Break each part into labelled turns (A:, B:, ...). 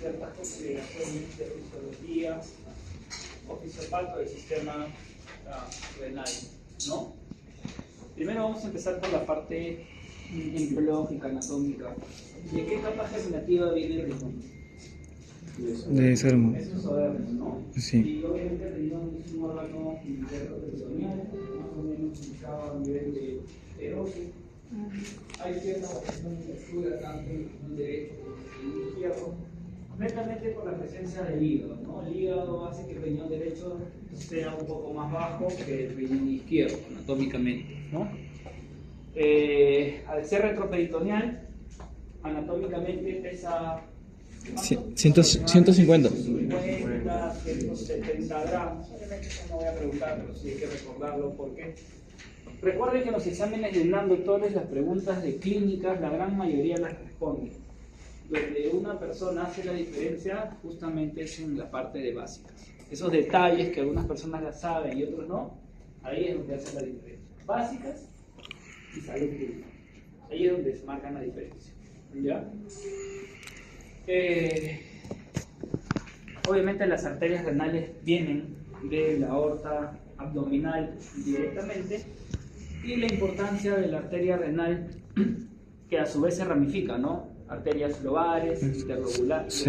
A: ciertas consideraciones de fisiología o fisiopatología del sistema renal, ¿no? Primero vamos a empezar por la parte embriológica, anatómica. ¿De qué capa germinativa viene el riñón?
B: De Sermo.
A: Es un soberano, ¿no?
B: Sí.
A: Y obviamente el riñón es un órgano interperitoneal, más o menos ubicado a nivel de óseo. Hay cierta variación de textura tanto en el riñón derecho como en el izquierdo, netamente por la presencia del hígado, ¿no? El hígado hace que el riñón derecho sea un poco más bajo que el riñón izquierdo, anatómicamente, ¿no? Al ser retroperitoneal, anatómicamente pesa
B: 150.
A: 170 gramos. No voy a preguntar, pero sí hay que recordarlo porque recuerden que en los exámenes de doctores las preguntas de clínicas, la gran mayoría las responden. Donde una persona hace la diferencia justamente es en la parte de básicas. Esos detalles que algunas personas ya saben y otros no, ahí es donde hace la diferencia. Básicas y salud pública. Ahí es donde se marcan la diferencia. ¿Ya? Obviamente las arterias renales vienen de la aorta abdominal directamente, y la importancia de la arteria renal, que a su vez se ramifica, ¿no? Arterias lobares, interlobulares,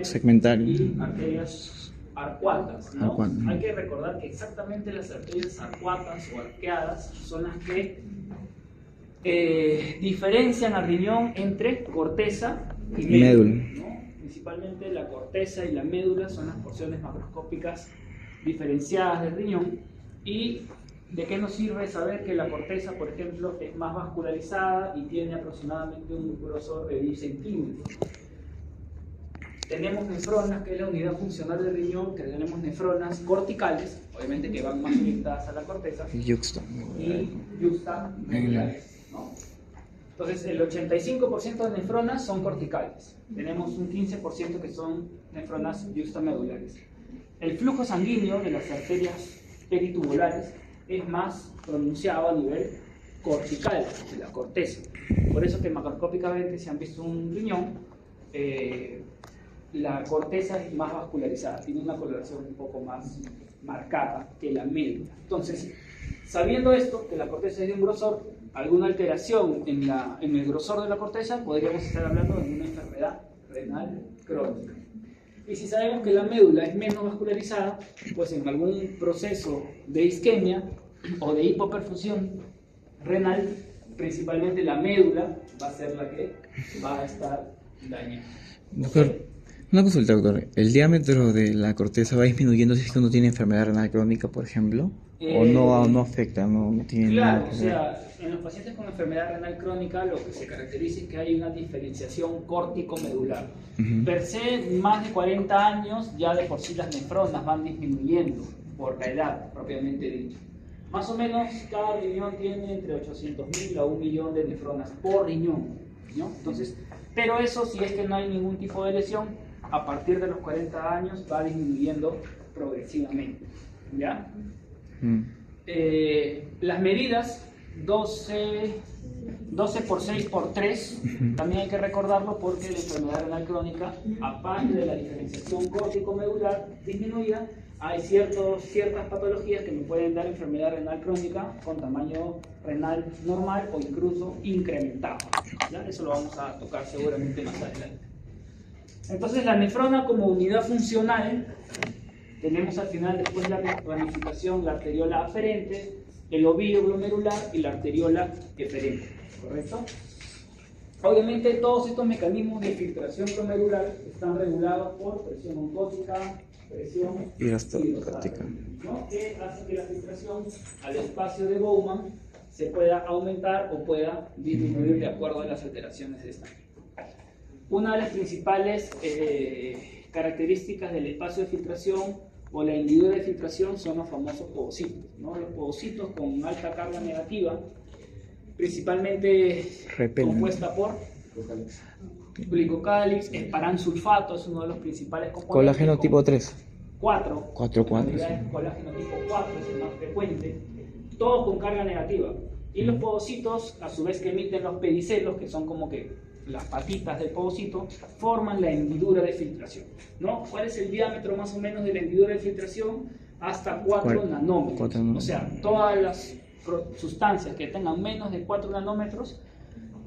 B: segmentarias
A: y arterias arcuatas, ¿no? Hay que recordar que exactamente las arterias arcuatas o arqueadas son las que diferencian al riñón entre corteza y médula, ¿no? Principalmente la corteza y la médula son las porciones macroscópicas diferenciadas del riñón. ¿Y de qué nos sirve saber que la corteza, por ejemplo, es más vascularizada y tiene aproximadamente un grosor de 10 centímetros? Tenemos nefronas, que es la unidad funcional del riñón, que tenemos nefronas corticales, obviamente que van más orientadas a la corteza, y yuxtamedulares, ¿no? Entonces, el 85% de nefronas son corticales. Tenemos un 15% que son nefronas yuxtamedulares. El flujo sanguíneo de las arterias peritubulares es más pronunciado a nivel cortical, de la corteza. Por eso que macroscópicamente, si han visto un riñón, la corteza es más vascularizada, tiene una coloración un poco más marcada que la médula. Entonces, sabiendo esto, que la corteza es de un grosor, alguna alteración en el grosor de la corteza, podríamos estar hablando de una enfermedad renal crónica. Y si sabemos que la médula es menos vascularizada, pues en algún proceso de isquemia o de hipoperfusión renal, principalmente la médula va a ser la que va a estar dañada.
B: Doctor, una consulta, doctor. ¿El diámetro de la corteza va disminuyendo si es que uno tiene enfermedad renal crónica, por ejemplo? ¿O no afecta? No tiene
A: claro,
B: nada que
A: o
B: ver.
A: sea, en los pacientes con enfermedad renal crónica lo que se caracteriza es que hay una diferenciación córtico-medular. Per se, más de 40 años ya de por sí las nefronas van disminuyendo por la edad propiamente dicha. Más o menos cada riñón tiene entre 800.000 a 1 millón de nefronas por riñón, ¿no? Entonces, pero eso, si es que no hay ningún tipo de lesión, a partir de los 40 años va disminuyendo progresivamente, ¿ya? Las medidas 12 por 6 por 3, también hay que recordarlo porque la enfermedad renal crónica, aparte de la diferenciación córtico-medular disminuida, hay ciertas patologías que me pueden dar enfermedad renal crónica con tamaño renal normal o incluso incrementado, ¿ya? Eso lo vamos a tocar seguramente más adelante. Entonces, la nefrona como unidad funcional, tenemos al final después la ramificación, la arteriola aferente, el ovillo glomerular y la arteriola eferente, ¿correcto? Obviamente todos estos mecanismos de filtración glomerular están regulados por presión oncótica, presión hidrostática, ¿no? Que hace que la filtración al espacio de Bowman se pueda aumentar o pueda disminuir de acuerdo a las alteraciones de esta. Una de las principales características del espacio de filtración o la hendidura de filtración son los famosos povocitos, ¿no? Los povocitos con alta carga negativa, principalmente compuesta por glicocálix, esparansulfato, es uno de los principales componentes.
B: Colágeno tipo 3.
A: 4.
B: 4.
A: Colágeno tipo 4 es el más frecuente, todos con carga negativa. Y los povocitos, a su vez, que emiten los pedicelos, que son como que las patitas del pocito, forman la hendidura de filtración, ¿no? ¿Cuál es el diámetro más o menos de la hendidura de filtración? Hasta 4 nanómetros. O sea, todas las sustancias que tengan menos de 4 nanómetros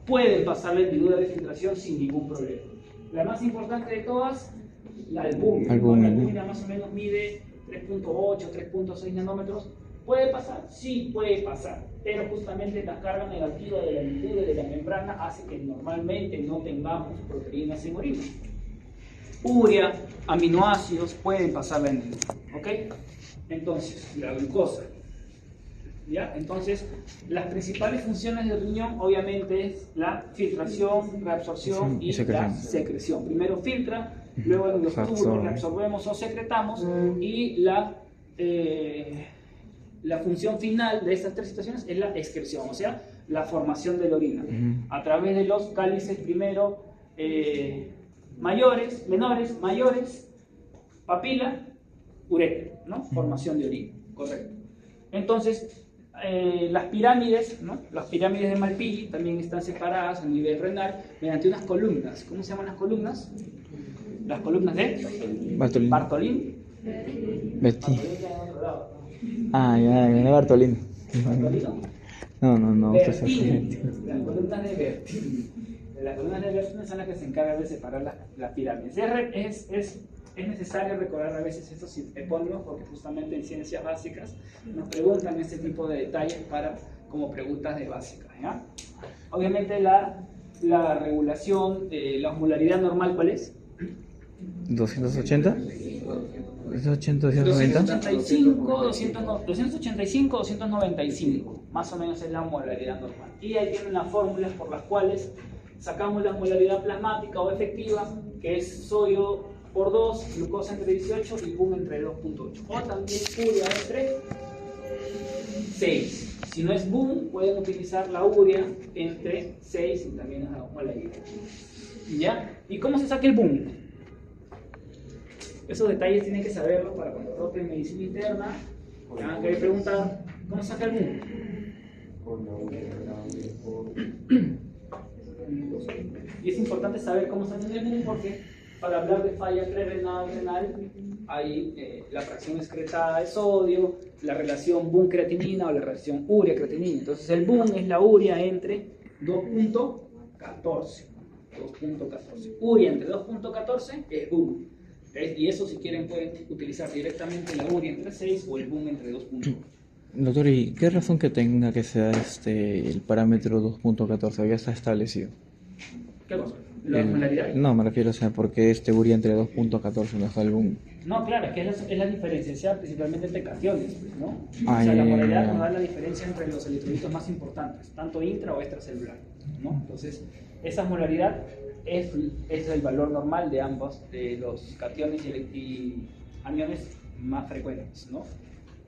A: pueden pasar la hendidura de filtración sin ningún problema. La más importante de todas, la albúmina. La albúmina más o menos mide 3.8, 3.6 nanómetros. ¿Puede pasar? Sí, puede pasar, pero justamente la carga negativa de la hendidura de la membrana hace que normalmente no tengamos proteínas en orina. Urea, aminoácidos pueden pasar la hendidura, ¿ok? Entonces, la glucosa, ¿ya? Entonces, las principales funciones del riñón obviamente es la filtración, reabsorción y la secreción. Primero filtra, luego los tubos reabsorbemos o secretamos y la función final de estas tres situaciones es la excreción, o sea, la formación de la orina, a través de los cálices primero menores, mayores, papila, uretra, ¿no? Formación de orina, correcto. Entonces, las pirámides, ¿no? Las pirámides de Malpighi también están separadas a nivel renal mediante unas columnas. ¿Cómo se llaman las columnas? Las columnas de Bartolín.
B: Ah, ya, Bartolín.
A: ¿Bartolino?
B: No.
A: Las columnas de Bertini. Las columnas de Bertini son las que se encargan de separar las pirámides. Es necesario recordar a veces estos epónimos porque justamente en ciencias básicas nos preguntan este tipo de detalles como preguntas de básicas, ¿ya? Obviamente la regulación, la osmolaridad normal, ¿cuál es?
B: 280, 280, 290.
A: 285, 295, más o menos es la osmolaridad normal. Y ahí tienen las fórmulas por las cuales sacamos la osmolaridad plasmática o efectiva, que es sodio por 2, glucosa entre 18 y boom entre 2.8. O también urea entre 6. Si no es boom, pueden utilizar la urea entre 6 y también es la osmolaridad. ¿Ya? ¿Y cómo se saca el boom? Esos detalles tienen que saberlo para cuando toquen medicina interna. Te van a querer preguntar, ¿cómo se saca el boom? Y es importante saber cómo se hace el boom porque para hablar de falla renal hay la fracción excretada de sodio, la relación boom-creatinina o la relación urea-creatinina. Entonces el boom es la urea entre 2.14. Urea entre 2.14 es boom. Y eso, si quieren, pueden utilizar directamente la urea entre 6 o el boom entre 2.8.
B: Doctor, ¿y qué razón que tenga que sea el parámetro 2.14? Ya está establecido.
A: ¿Qué cosa? ¿La osmolaridad?
B: No, me refiero, ¿por qué urea entre 2.14 no está el boom?
A: No, claro, es que es la diferenciación principalmente entre cationes, ¿no?
B: Ah,
A: o sea, la osmolaridad nos da la diferencia entre los electrolitos más importantes, tanto intra o extracelular, ¿no? Entonces, esa osmolaridad es el valor normal de ambos, de los cationes y aniones más frecuentes, ¿no?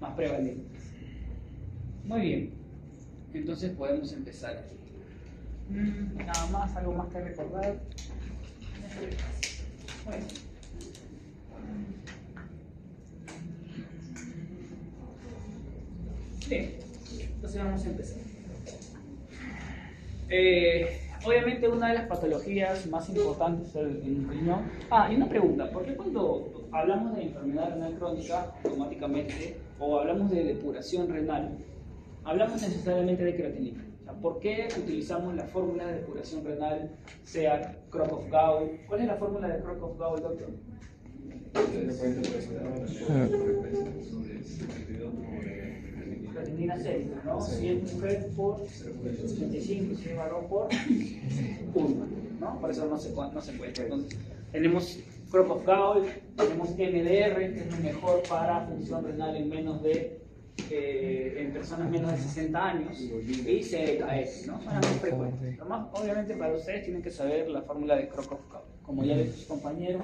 A: Más prevalentes. Muy bien, entonces podemos empezar. Nada más, algo más que recordar. Bueno. Bien, entonces vamos a empezar. Obviamente una de las patologías más importantes en un riñón. Y una pregunta, ¿por qué cuando hablamos de enfermedad renal crónica automáticamente o hablamos de depuración renal, hablamos necesariamente de creatinina? ¿Por qué utilizamos la fórmula de depuración renal, sea Crocov-Gau? ¿Cuál es la fórmula de Crocov-Gau, doctor? Creatinina 6, ¿no? 100 mujeres por 85, 100 varón por 1, ¿no? Por eso no se encuentra. Entonces, tenemos Crocov-Gau, tenemos MDR, que es lo mejor para función renal en personas menos de 60 años, y CDKS, ¿no? Son las más frecuentes. Obviamente para ustedes tienen que saber la fórmula de Crocov-Gau. Como ya ven sus compañeros,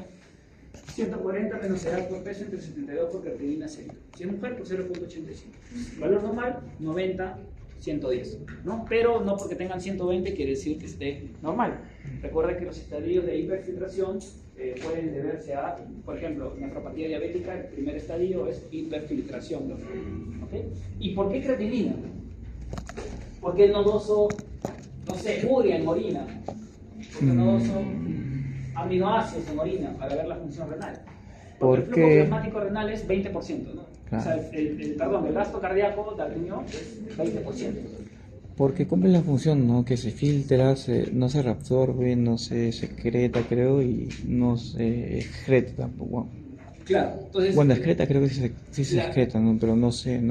A: 140 menos edad por peso entre 72 por creatinina 0. Si es mujer, por 0.85. Valor normal, 90, 110, ¿no? Pero no porque tengan 120 quiere decir que esté normal. Recuerden que los estadios de hiperfiltración pueden deberse a, por ejemplo, nefropatía diabética. El primer estadio es hiperfiltración, ¿okay? ¿Y por qué creatinina? ¿Por qué no doso, no sé, urea en orina? Porque no son aminoácidos en orina para ver la función renal.
B: ¿Por
A: Porque el
B: qué?
A: flujo plasmático renal es 20%, ¿no?
B: Claro.
A: O sea, el gasto cardíaco del riñón es 20%.
B: Porque cumple la función, ¿no? Que se filtra, no se reabsorbe, no se secreta, creo, y no se excreta tampoco.
A: Claro, entonces...
B: Bueno, excreta creo que sí se excreta, ¿no? Pero no se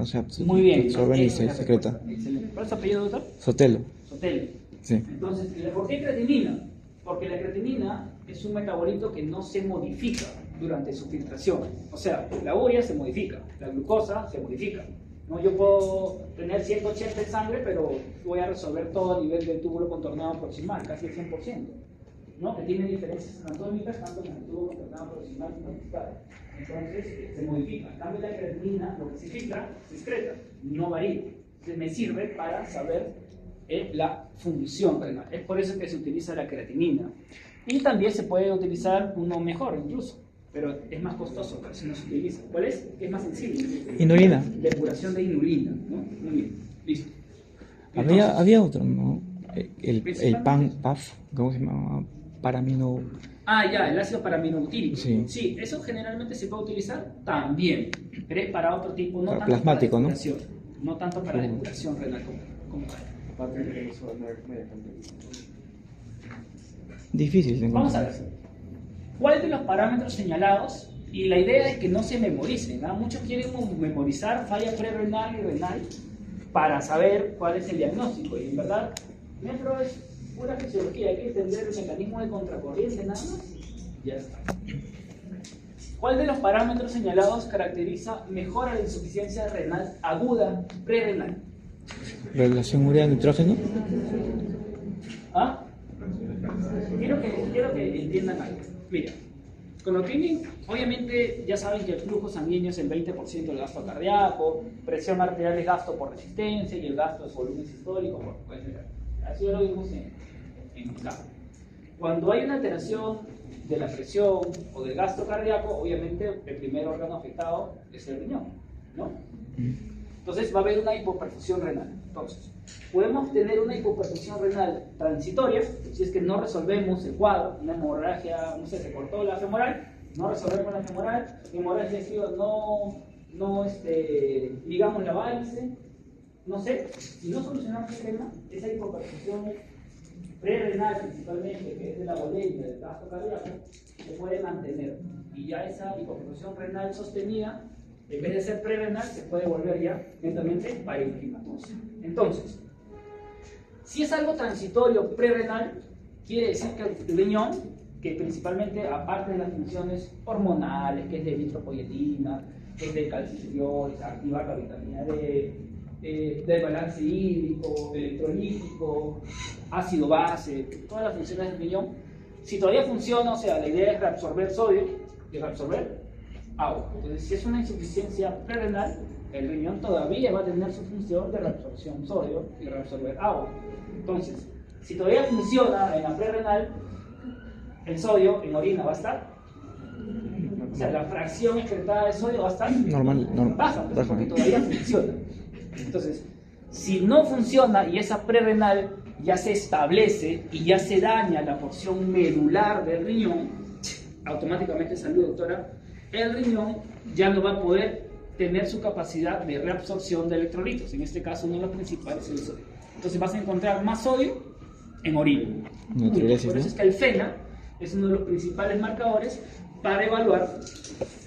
A: Muy bien.
B: absorbe ni
A: Esa
B: se
A: es la
B: secreta.
A: respuesta. Excelente. ¿Cuál es tu apellido, doctor?
B: Sotelo,
A: Sotelo.
B: sí.
A: Entonces, ¿por qué creatinina? Porque la creatinina es un metabolito que no se modifica durante su filtración. O sea, la urea se modifica, la glucosa se modifica. ¿No? Yo puedo tener 180 en sangre, pero voy a resolver todo a nivel del túbulo contornado proximal, casi el 100%. ¿No? Que tiene diferencias anatómicas tanto en el túbulo contornado proximal como en el vertical. Entonces, se modifica. En cambio, la creatinina, lo que se filtra, se excreta, no varía. Entonces, me sirve para saber la función renal. Es por eso que se utiliza la creatinina. Y también se puede utilizar uno mejor incluso, pero es más costoso, por eso no se utiliza. ¿Cuál es? Es más sensible.
B: Inulina.
A: Depuración de inulina, ¿no? Muy bien, listo.
B: Había otro, ¿no? El PAF, ¿cómo se llama? Paramino.
A: Ah, ya, el ácido paraminobutírico.
B: Sí.
A: Sí, eso generalmente se puede utilizar también, pero es para otro tipo, no
B: Para
A: tanto
B: plasmático,
A: para
B: ¿no?
A: depuración, no tanto para depuración renal como tal.
B: Difícil de
A: Vamos a
B: encontrar.
A: ver. ¿Cuáles de los parámetros señalados? Y la idea es que no se memoricen. ¿No? Muchos quieren memorizar falla prerrenal y renal para saber cuál es el diagnóstico. Y en verdad, nefro es pura fisiología. Hay que entender el mecanismo de contracorriente nada más. Ya está. ¿Cuál de los parámetros señalados caracteriza mejor a la insuficiencia renal aguda prerrenal?
B: Relación urea-nitrógeno.
A: ¿Ah? Quiero que entiendan algo. Mira, con lo que obviamente ya saben que el flujo sanguíneo es el 20% del gasto cardíaco, presión arterial es gasto por resistencia y el gasto es volumen sistólico por así lo vimos en clase. Cuando hay una alteración de la presión o del gasto cardíaco, obviamente el primer órgano afectado es el riñón, ¿no? Entonces va a haber una hipoperfusión renal. Entonces, podemos tener una hipoperfusión renal transitoria, si es que no resolvemos el cuadro, una hemorragia, no sé, se cortó la femoral, no resolvemos la femoral, hemorragia no ligamos la válvula, no sé, si no solucionamos el tema, esa hipoperfusión prerrenal principalmente, que es de la bolemia, del gasto cardíaco, se puede mantener. Y ya esa hipoperfusión renal sostenida, en vez de ser prerrenal, se puede volver ya lentamente parenquimatosa. Entonces, si es algo transitorio prerrenal, quiere decir que el riñón, que principalmente aparte de las funciones hormonales, que es de eritropoyetina, que es de calcitriol, activar la vitamina D, del balance hídrico, electrolítico, ácido base, todas las funciones del riñón, si todavía funciona, o sea, la idea es reabsorber sodio y reabsorber agua. Entonces, si es una insuficiencia prerrenal, el riñón todavía va a tener su función de reabsorción sodio y reabsorber agua. Entonces, si todavía funciona en la prerrenal, el sodio en orina va a estar, o sea, la fracción excretada de sodio va a estar
B: Normal.
A: baja, porque todavía funciona. Entonces, si no funciona y esa prerrenal ya se establece y ya se daña la porción medular del riñón, automáticamente, salud doctora, el riñón ya no va a poder tener su capacidad de reabsorción de electrolitos. En este caso, uno de los principales es el sodio. Entonces vas a encontrar más sodio en orina. Por eso es que el FENA es uno de los principales marcadores para evaluar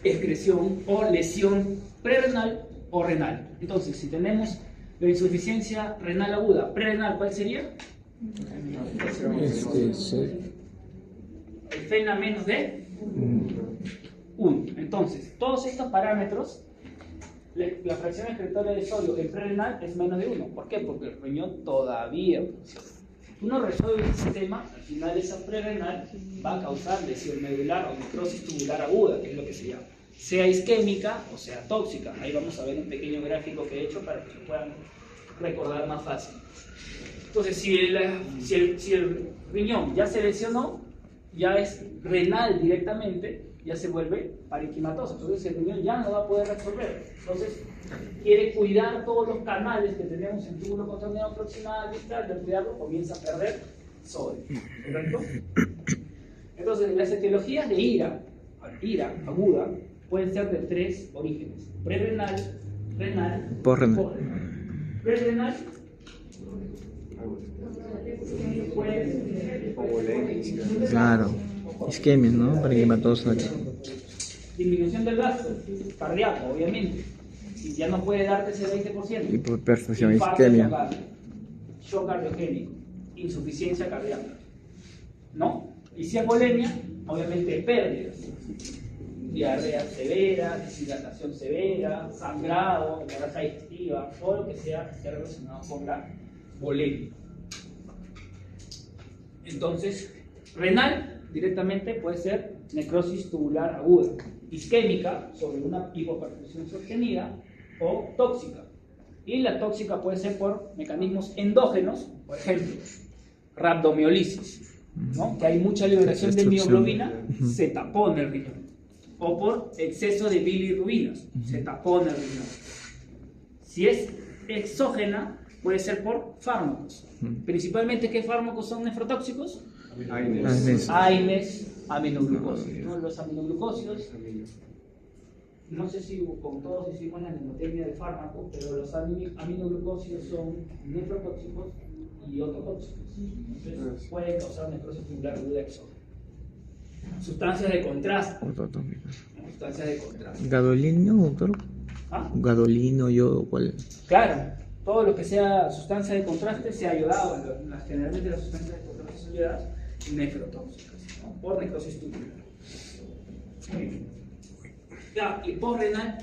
A: excreción o lesión prerrenal o renal. Entonces, si tenemos la insuficiencia renal aguda prerrenal, ¿cuál sería? El FENA menos de 1. Entonces, todos estos parámetros, la fracción excretoria de sodio en prerrenal es menos de 1. ¿Por qué? Porque el riñón todavía funciona. Si uno resuelve ese tema, al final esa prerrenal va a causar lesión medular o necrosis tubular aguda, que es lo que se llama. Sea isquémica o sea tóxica. Ahí vamos a ver un pequeño gráfico que he hecho para que lo puedan recordar más fácil. Entonces, si el riñón ya se lesionó, ya es renal directamente, ya se vuelve parenquimatoso. Entonces el riñón ya no va a poder reabsorber. Entonces quiere cuidar todos los canales que tenemos en túbulo contorneado proximal, distal, de cuidarlo, comienza a perder sodio, ¿correcto? Entonces, las etiologías de ira aguda, pueden ser de 3 orígenes: prerrenal, renal,
B: Postrenal.
A: postrenal. Prerrenal puede
B: Claro. Isquemia, ¿no? Parenquimatosa.
A: disminución del gasto cardíaco, obviamente, y ya no puede darte ese 20%.
B: Hiperperfusión,
A: Infarto
B: isquemia.
A: miocardio, shock cardiogénico, insuficiencia cardíaca, ¿no? Y si es bulimia, obviamente pérdidas, diarrea severa, deshidratación severa, sangrado, grasa digestiva, todo lo que sea esté relacionado con la bulimia. Entonces, renal directamente puede ser necrosis tubular aguda, isquémica sobre una hipoperfusión sostenida o tóxica. Y la tóxica puede ser por mecanismos endógenos, por ejemplo, rhabdomiolisis, ¿no? Que hay mucha liberación de
B: Destrucción.
A: mioglobina, se tapona el riñón. O por exceso de bilirrubinas, se tapona el riñón. Si es exógena, puede ser por fármacos. Principalmente, ¿qué fármacos son nefrotóxicos? AINES, aminoglucósidos. ¿No? Los aminoglucósidos, no sé si con todos hicimos la mnemotecnia del fármaco, pero los aminoglucósidos son nefrotóxicos y ototóxicos. Entonces pueden causar necrosis tubular aguda exógena. Sustancias de contraste. Sustancias de contraste.
B: ¿Gadolino, doctor?
A: ¿Ah?
B: ¿Gadolino, yodo, cuál?
A: Claro, todo lo que sea sustancia de contraste se ha ayudado. Generalmente las sustancias de contraste son ayudadas nefrotóxicas, ¿no? Por necrosis tubular. Ya, y postrenal,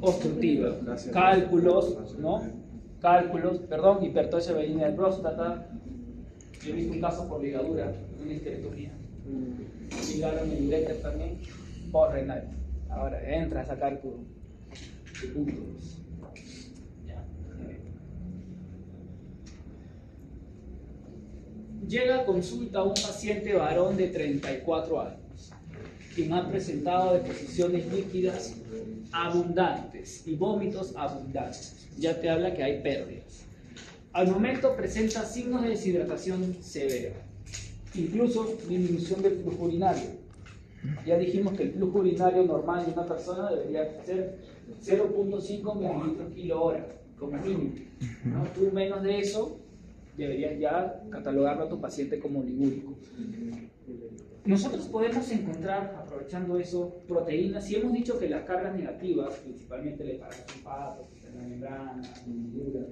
A: obstructiva, cálculos, ¿no? Cálculos, perdón, hipertrofia benigna de próstata. Yo he visto un caso por ligadura, una histerectomía. Ligaron el uréter también, postrenal. Ahora entra a sacar tu punto. Ya. Llega a consulta un paciente varón de 34 años, quien ha presentado deposiciones líquidas abundantes y vómitos abundantes. Ya te habla que hay pérdidas. Al momento presenta signos de deshidratación severa, incluso disminución del flujo urinario. Ya dijimos que el flujo urinario normal de una persona debería ser 0.5 mililitros kilo hora, como mínimo, ¿no? Tú menos de eso deberías ya catalogarlo a tu paciente como oligúrico. Nosotros podemos encontrar, aprovechando eso, proteínas. Si hemos dicho que las cargas negativas, principalmente el heparatosulfato, la membrana, la hendidura,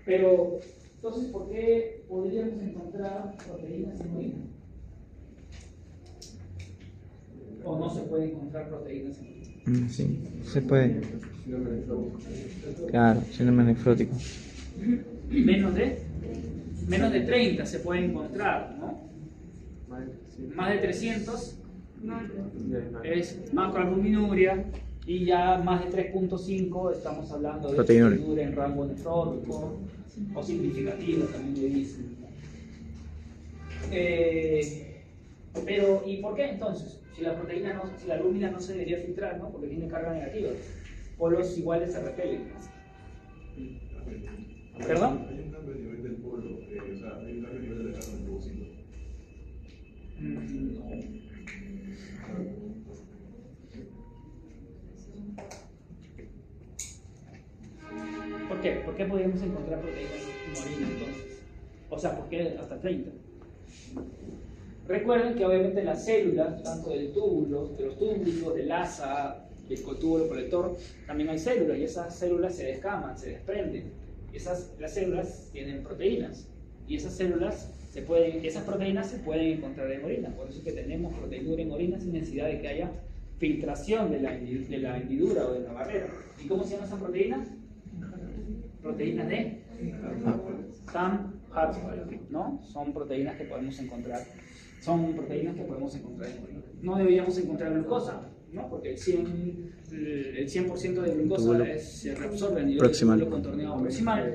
A: pero entonces, ¿por qué podríamos encontrar proteínas en orina? ¿O no se puede encontrar proteínas en orina?
B: Sí, se puede. Claro, síndrome nefrótico.
A: Menos de 30 se puede encontrar, ¿no? Más de 300 es macroalbuminuria, y ya más de 3.5 estamos hablando de proteína en rango nefrótico o significativa, también le dicen. Pero, ¿y por qué entonces? Si la albúmina no se debería filtrar, ¿no? Porque tiene carga negativa. Polos iguales se repelen. ¿Perdón?
C: Hay un cambio a nivel del polo, o sea, hay un cambio a nivel de la carga del leucocito.
A: No. ¿Por qué? ¿Por qué podríamos encontrar proteínas en orina entonces? O sea, ¿por qué hasta 30? Recuerden que obviamente las células, tanto del túbulo, de los túbulos, del asa, del túbulo colector, también hay células, y esas células se descaman, se desprenden. Las células tienen proteínas, y esas proteínas se pueden encontrar en orina. Por eso es que tenemos proteinura en orina sin necesidad de que haya filtración de la hendidura o de la barrera. ¿Y cómo se llama esa proteína? Proteínas de Tamm-Hartwell, ¿no? Son proteínas que podemos encontrar. En orina. No deberíamos encontrar glucosa, ¿no? Porque el 100% de glucosa se reabsorbe a nivel del túbulo contorneado proximal,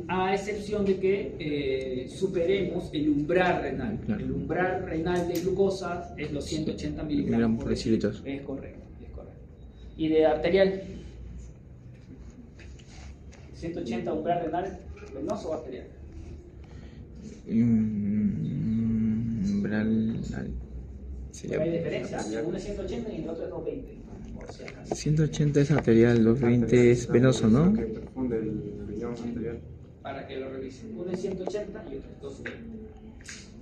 A: a excepción de que superemos el umbral renal.
B: Claro.
A: El umbral renal de glucosa es los 180 miligramos por
B: decilitro.
A: Es correcto. Y de arterial, 180 umbral renal venoso o arterial.
B: Umbral.
A: Pero hay diferencia, uno es 180 y el otro es 220. O sea,
B: 180 es arterial, 220 es venoso, ¿no?
C: Que perfunde el riñón arterial.
A: para que lo revisen. Uno es 180 y otro es 220.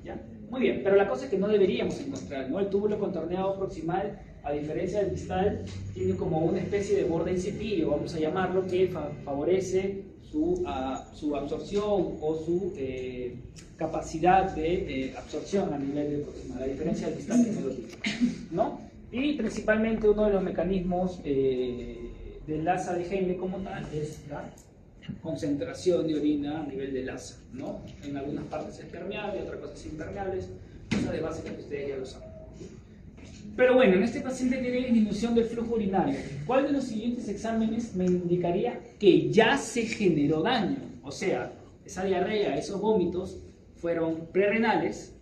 A: ¿Ya? Muy bien, pero la cosa es que no deberíamos encontrar, ¿no? El túbulo contorneado proximal, a diferencia del distal, tiene como una especie de borde incipillo, vamos a llamarlo, que favorece su absorción o su capacidad de absorción a nivel del proximal, a diferencia del distal que no lo tiene, ¿no? Y principalmente uno de los mecanismos del ASA de Heimlich como tal es la concentración de orina a nivel del ASA, ¿no? En algunas partes es permeable, otras cosas impermeables, cosas de base que ustedes ya lo saben. Pero bueno, en este paciente tiene disminución del flujo urinario. ¿Cuál de los siguientes exámenes me indicaría que ya se generó daño? O sea, esa diarrea, esos vómitos fueron prerrenales,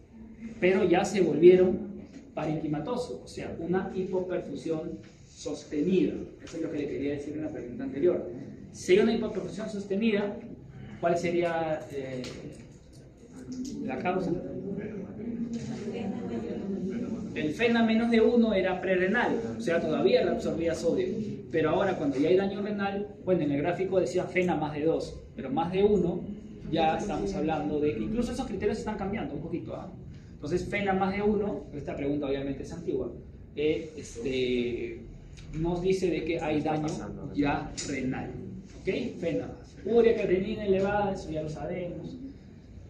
A: pero ya se volvieron parenquimatosos, o sea, una hipoperfusión sostenida. Eso es lo que le quería decir en la pregunta anterior. Si hay una hipoperfusión sostenida, ¿cuál sería la causa? El FeNA menos de 1 era prerrenal, o sea, todavía reabsorbía sodio. Pero ahora, cuando ya hay daño renal, bueno, en el gráfico decía FeNA más de 2, pero más de 1, ya estamos hablando de que incluso esos criterios están cambiando un poquito. ¿Ah? Entonces, FeNA más de 1, esta pregunta obviamente es antigua, nos dice de que hay daño ya renal. ¿Ok? FeNA más. Urea, creatinina elevada, eso ya lo sabemos.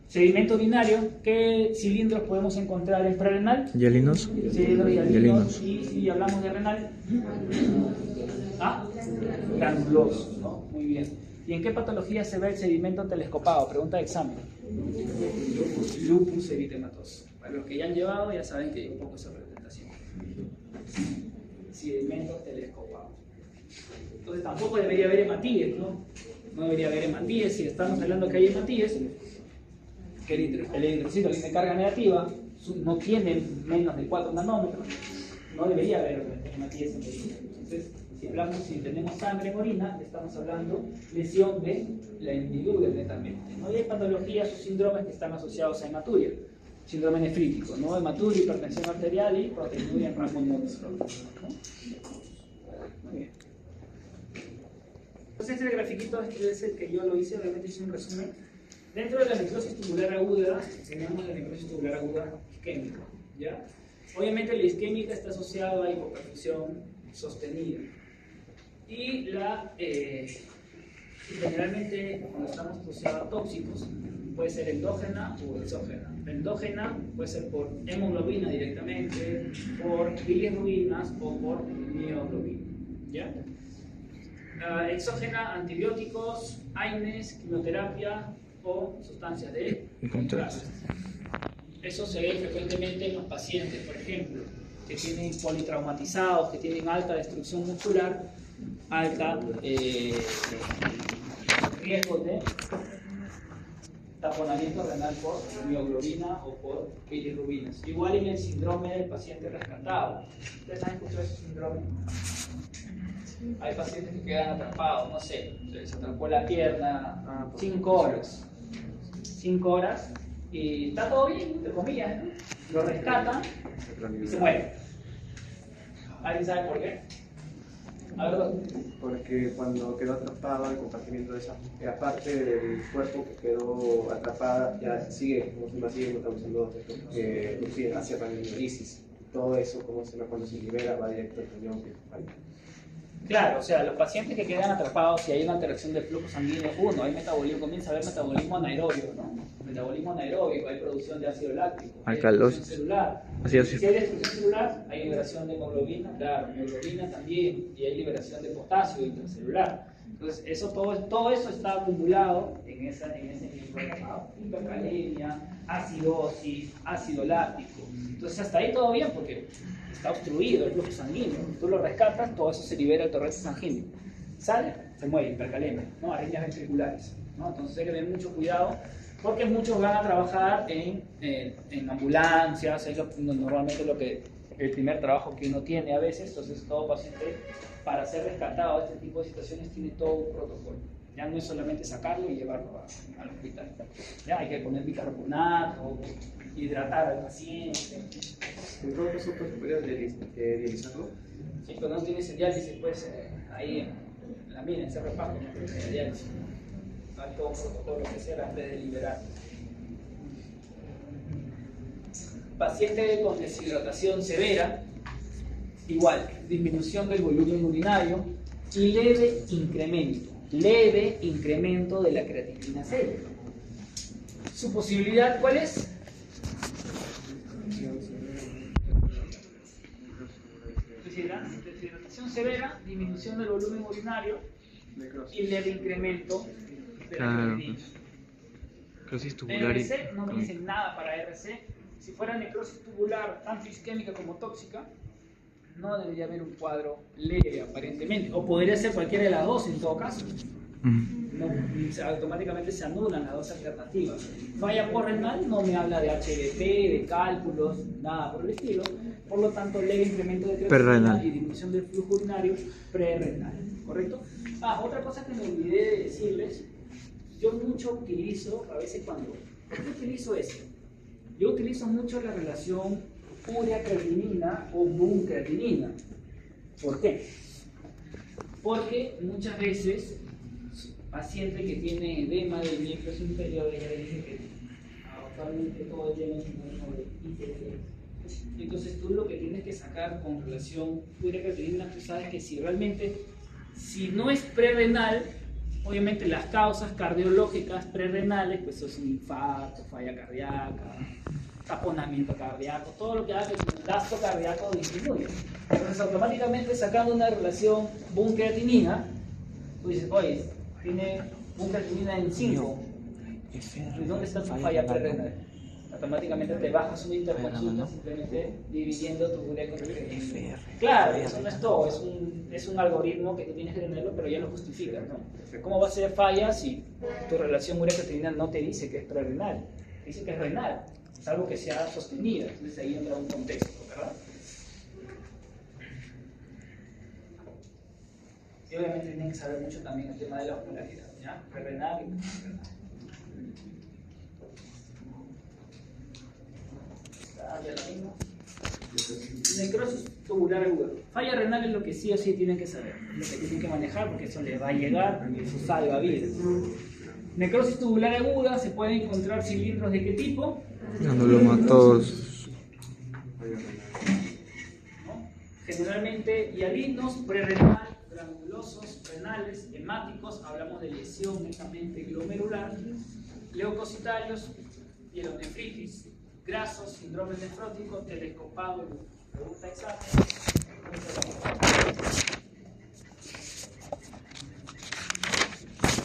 A: Sedimento urinario, ¿qué cilindros podemos encontrar en prerrenal?
B: ¿Hialinos?
A: Cilindros hialinos. Y si hablamos de renal, granulosos, ¿no? Muy bien. ¿Y en qué patología se ve el sedimento telescopado? Pregunta de examen. Lupus eritematoso. Para los que ya han llevado, ya saben que hay un poco esa representación. Sedimento telescopado. Entonces tampoco debería haber hematíes, ¿no? No debería haber hematíes. Si estamos hablando que hay hematíes, que el eritrocito tiene carga negativa, no tiene menos de 4 nanómetros, no debería haber hematíes en el orina. Entonces, si tenemos sangre en orina, estamos hablando lesión de la hendidura netamente, ¿no? Y hay patologías o síndromes que están asociados a hematuria, síndrome nefrítico, ¿no? Hematuria, hipertensión arterial y proteinuria en rango monoclónico, ¿no? Muy bien. Entonces este grafiquito es el que yo lo hice, realmente hice un resumen. Dentro de la necrosis tubular aguda, tenemos la necrosis tubular aguda isquémica, ¿ya? Obviamente la isquémica está asociada a hipoperfusión sostenida. Y generalmente cuando estamos asociados a tóxicos, puede ser endógena o exógena. Endógena puede ser por hemoglobina directamente, por bilirrubinas o por mioglobina, ¿ya? Exógena, antibióticos, AINES, quimioterapia o sustancias de contraste. Eso se ve frecuentemente en los pacientes, por ejemplo, que tienen politraumatizados, que tienen alta destrucción muscular, alta riesgo de taponamiento renal por mioglobina o por bilirrubinas. Igual en el síndrome del paciente rescatado. ¿Ustedes han escuchado ese síndrome? Hay pacientes que quedan atrapados, no sé, se les atrapó la pierna 5 horas. 5 horas y está todo bien, entre comillas, ¿no? Lo rescatan y se muere. ¿Alguien sabe por qué? A ver,
C: porque cuando quedó atrapada el compartimiento de esa parte del cuerpo que quedó atrapada ya sigue, como sigue causando hacia la hemolisis. Todo eso, cuando se libera, va directo al riñón.
A: Claro, o sea, los pacientes que quedan atrapados, si hay una alteración del flujo sanguíneo, hay metabolismo, comienza a haber metabolismo anaerobio, ¿no? Metabolismo anaeróbico, hay producción de ácido láctico, hay destrucción celular. Si hay destrucción celular, hay liberación de hemoglobina, claro, hemoglobina también, y hay liberación de potasio intracelular. Entonces, todo eso está acumulado en ese mismo hipercalemia, acidosis, ácido láctico. Entonces, hasta ahí todo bien, porque está obstruido el flujo sanguíneo. Tú lo rescatas, todo eso se libera al torrente sanguíneo. Sale, se muere, hipercalemia, ¿no? Arritmias ventriculares, ¿no? Entonces hay que tener mucho cuidado, porque muchos van a trabajar en ambulancias, es normalmente el primer trabajo que uno tiene a veces. Entonces todo paciente, para ser rescatado de este tipo de situaciones, tiene todo un protocolo. Ya no es solamente sacarlo y llevarlo al hospital. Ya hay que poner bicarbonato, hidratar al paciente.
C: En todo caso, pues, ¿podrías dializarlo?
A: Sí, pero no tienes el diálisis, pues ahí en la mina, en Cerro Paco, no tienes el diálisis. Hay todo un protocolo que hacer antes de liberar. Paciente con deshidratación severa, igual, disminución del volumen urinario y leve incremento de la creatinina seria. ¿Su posibilidad cuál es? Deshidratación severa, disminución del volumen urinario y leve incremento de la creatinina.
B: Necrosis tubular y
A: RC no dicen nada para RC. Si fuera necrosis tubular tanto isquémica como tóxica, no debería haber un cuadro leve aparentemente, o podría ser cualquiera de las dos en todo caso. No, automáticamente se anulan las dos alternativas. Falla renal no me habla de HBP, de cálculos, nada por el estilo. Por lo tanto, leve incremento de creatinina y disminución del flujo urinario prerrenal. ¿Correcto? Otra cosa que me olvidé de decirles, yo mucho utilizo, a veces ¿por qué utilizo esto? Yo utilizo mucho la relación urea-creatinina o boom-creatinina. ¿Por qué? Porque muchas veces paciente que tiene edema del miembros inferiores ya le dice que actualmente todo tiene un sinónimo de ICC. Entonces tú lo que tienes que sacar con relación urea-creatinina, tú sabes que si no es prerrenal, obviamente las causas cardiológicas prerrenales, pues es un infarto, falla cardíaca, taponamiento cardíaco, todo lo que haga que el gasto cardíaco disminuya. Entonces automáticamente sacando una relación boom-creatinina, tú dices, oye, tiene boom-creatinina en 5, ¿y dónde está tu falla prerrenal? Automáticamente te bajas una interconsulta simplemente dividiendo tu urea con creatinina. Claro, eso no es todo, es un algoritmo que tú tienes que tenerlo, pero ya lo justifica, ¿no? ¿Cómo va a ser falla si tu relación urea-creatinina no te dice que es prerrenal? Dice que es renal, es algo que se ha sostenido, entonces ahí entra un contexto, ¿verdad? Y obviamente tienen que saber mucho también el tema de la osmolaridad, ¿ya? Prerrenal y renal. Necrosis tubular aguda. Falla renal es lo que sí o sí tienen que saber, lo que tienen que manejar, porque eso les va a llegar y eso salva vidas. Necrosis tubular aguda, se pueden encontrar cilindros de qué tipo.
B: Granulomatosos.
A: ¿No? Generalmente hialinos, prerrenal, granulosos, renales, hemáticos, hablamos de lesión netamente glomerular, leucocitarios, pielonefritis, grasos, síndrome nefrótico, telescopado, pregunta examen.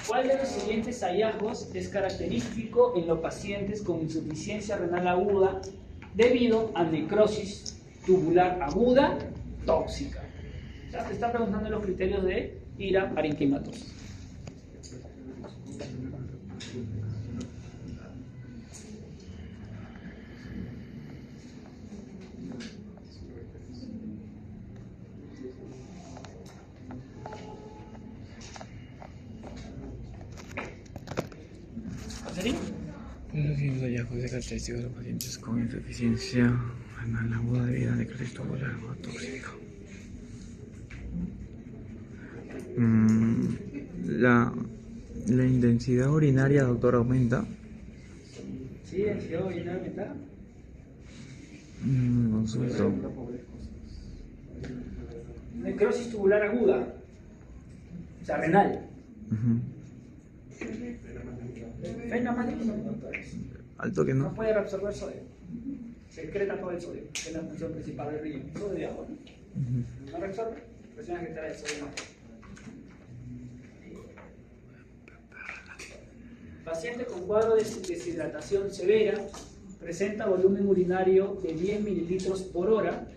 A: ¿Cuál de los siguientes hallazgos es característico en los pacientes con insuficiencia renal aguda debido a necrosis tubular aguda tóxica? O sea, te está preguntando los criterios de IRA parenquimatosa.
B: Los siguientes hallazgos de característicos de los pacientes con insuficiencia renal aguda debido a necrosis tubular aguda tóxica. La intensidad urinaria, doctor, aumenta.
A: ¿Sí? ¿Densidad urinaria aumenta?
B: Consulto.
A: Necrosis tubular aguda, o sea, renal. Fenomático, doctores.
B: Alto que
A: No
B: no.
A: puede reabsorber sodio. Se excreta todo el sodio, que es la función principal del riñón. Sodio de agua, ¿no? No reabsorbe, presión arterial del sodio. Paciente con cuadro de deshidratación severa presenta volumen urinario de 10 mililitros por hora.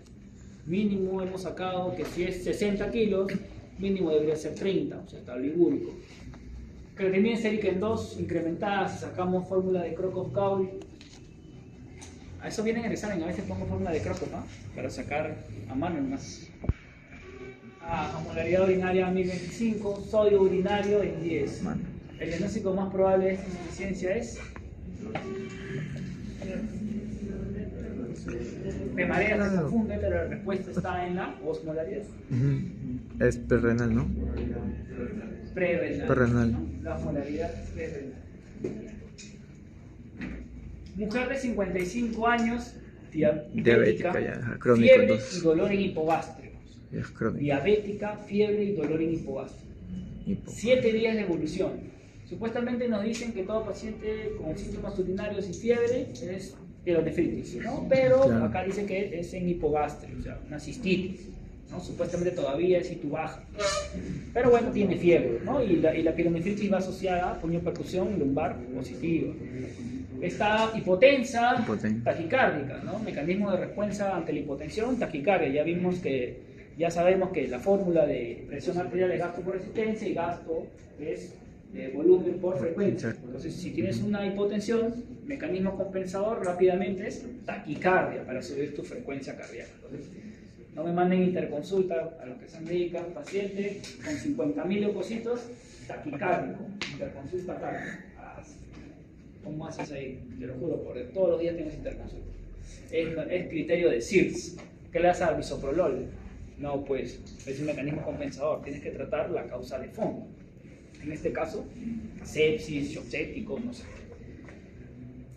A: Mínimo hemos sacado que si es 60 kilos, mínimo debería ser 30, o sea, está ligúrico. Creatinina sérica en 2, incrementada, si sacamos fórmula de Crocop-Cowley. A eso viene en el examen, a veces pongo fórmula de Crocop, ¿no? Para sacar a mano nomás. osmolaridad urinaria 1025, sodio urinario en 10.
B: Mano.
A: El diagnóstico más probable de esta insuficiencia es... Me marea, se confunde, pero la respuesta está en la osmolaridad.
B: Es perrenal, ¿no?
A: Prerenal.
B: Prerenal.
A: ¿No? La osmolaridad prerenal. Mujer de 55 años, diabética,
B: ya, crónico,
A: fiebre
B: entonces.
A: y dolor en hipogástrico.
B: Es crónico.
A: Diabética, fiebre y dolor en hipogástrico. 7 días de evolución. Supuestamente nos dicen que todo paciente con síntomas urinarios y fiebre es pielonefritis, ¿no? Pero
B: Claro.
A: acá dice que es en hipogastria, o sea, una cistitis, ¿no? Supuestamente todavía es baja. Pero bueno, tiene fiebre, ¿no? Y la pielonefritis va asociada a percusión lumbar positiva. Está hipotensa, taquicárdica, ¿no? Mecanismo de respuesta ante la hipotensión, taquicardia. Ya sabemos que la fórmula de presión arterial es gasto por resistencia y gasto es volumen por frecuencia. Entonces, si tienes una hipotensión, mecanismo compensador rápidamente es taquicardia para subir tu frecuencia cardíaca. Entonces, no me manden interconsulta a los que se dedican, paciente con 50.000 leucocitos, taquicárdico, interconsulta cardíaca. ¿Cómo haces ahí? Te lo juro, por todos los días tienes interconsulta. Es criterio de SIRS. ¿Qué le das al bisoprolol? No, pues es un mecanismo compensador. Tienes que tratar la causa de fondo. En este caso, sepsis, shock séptico, no sé.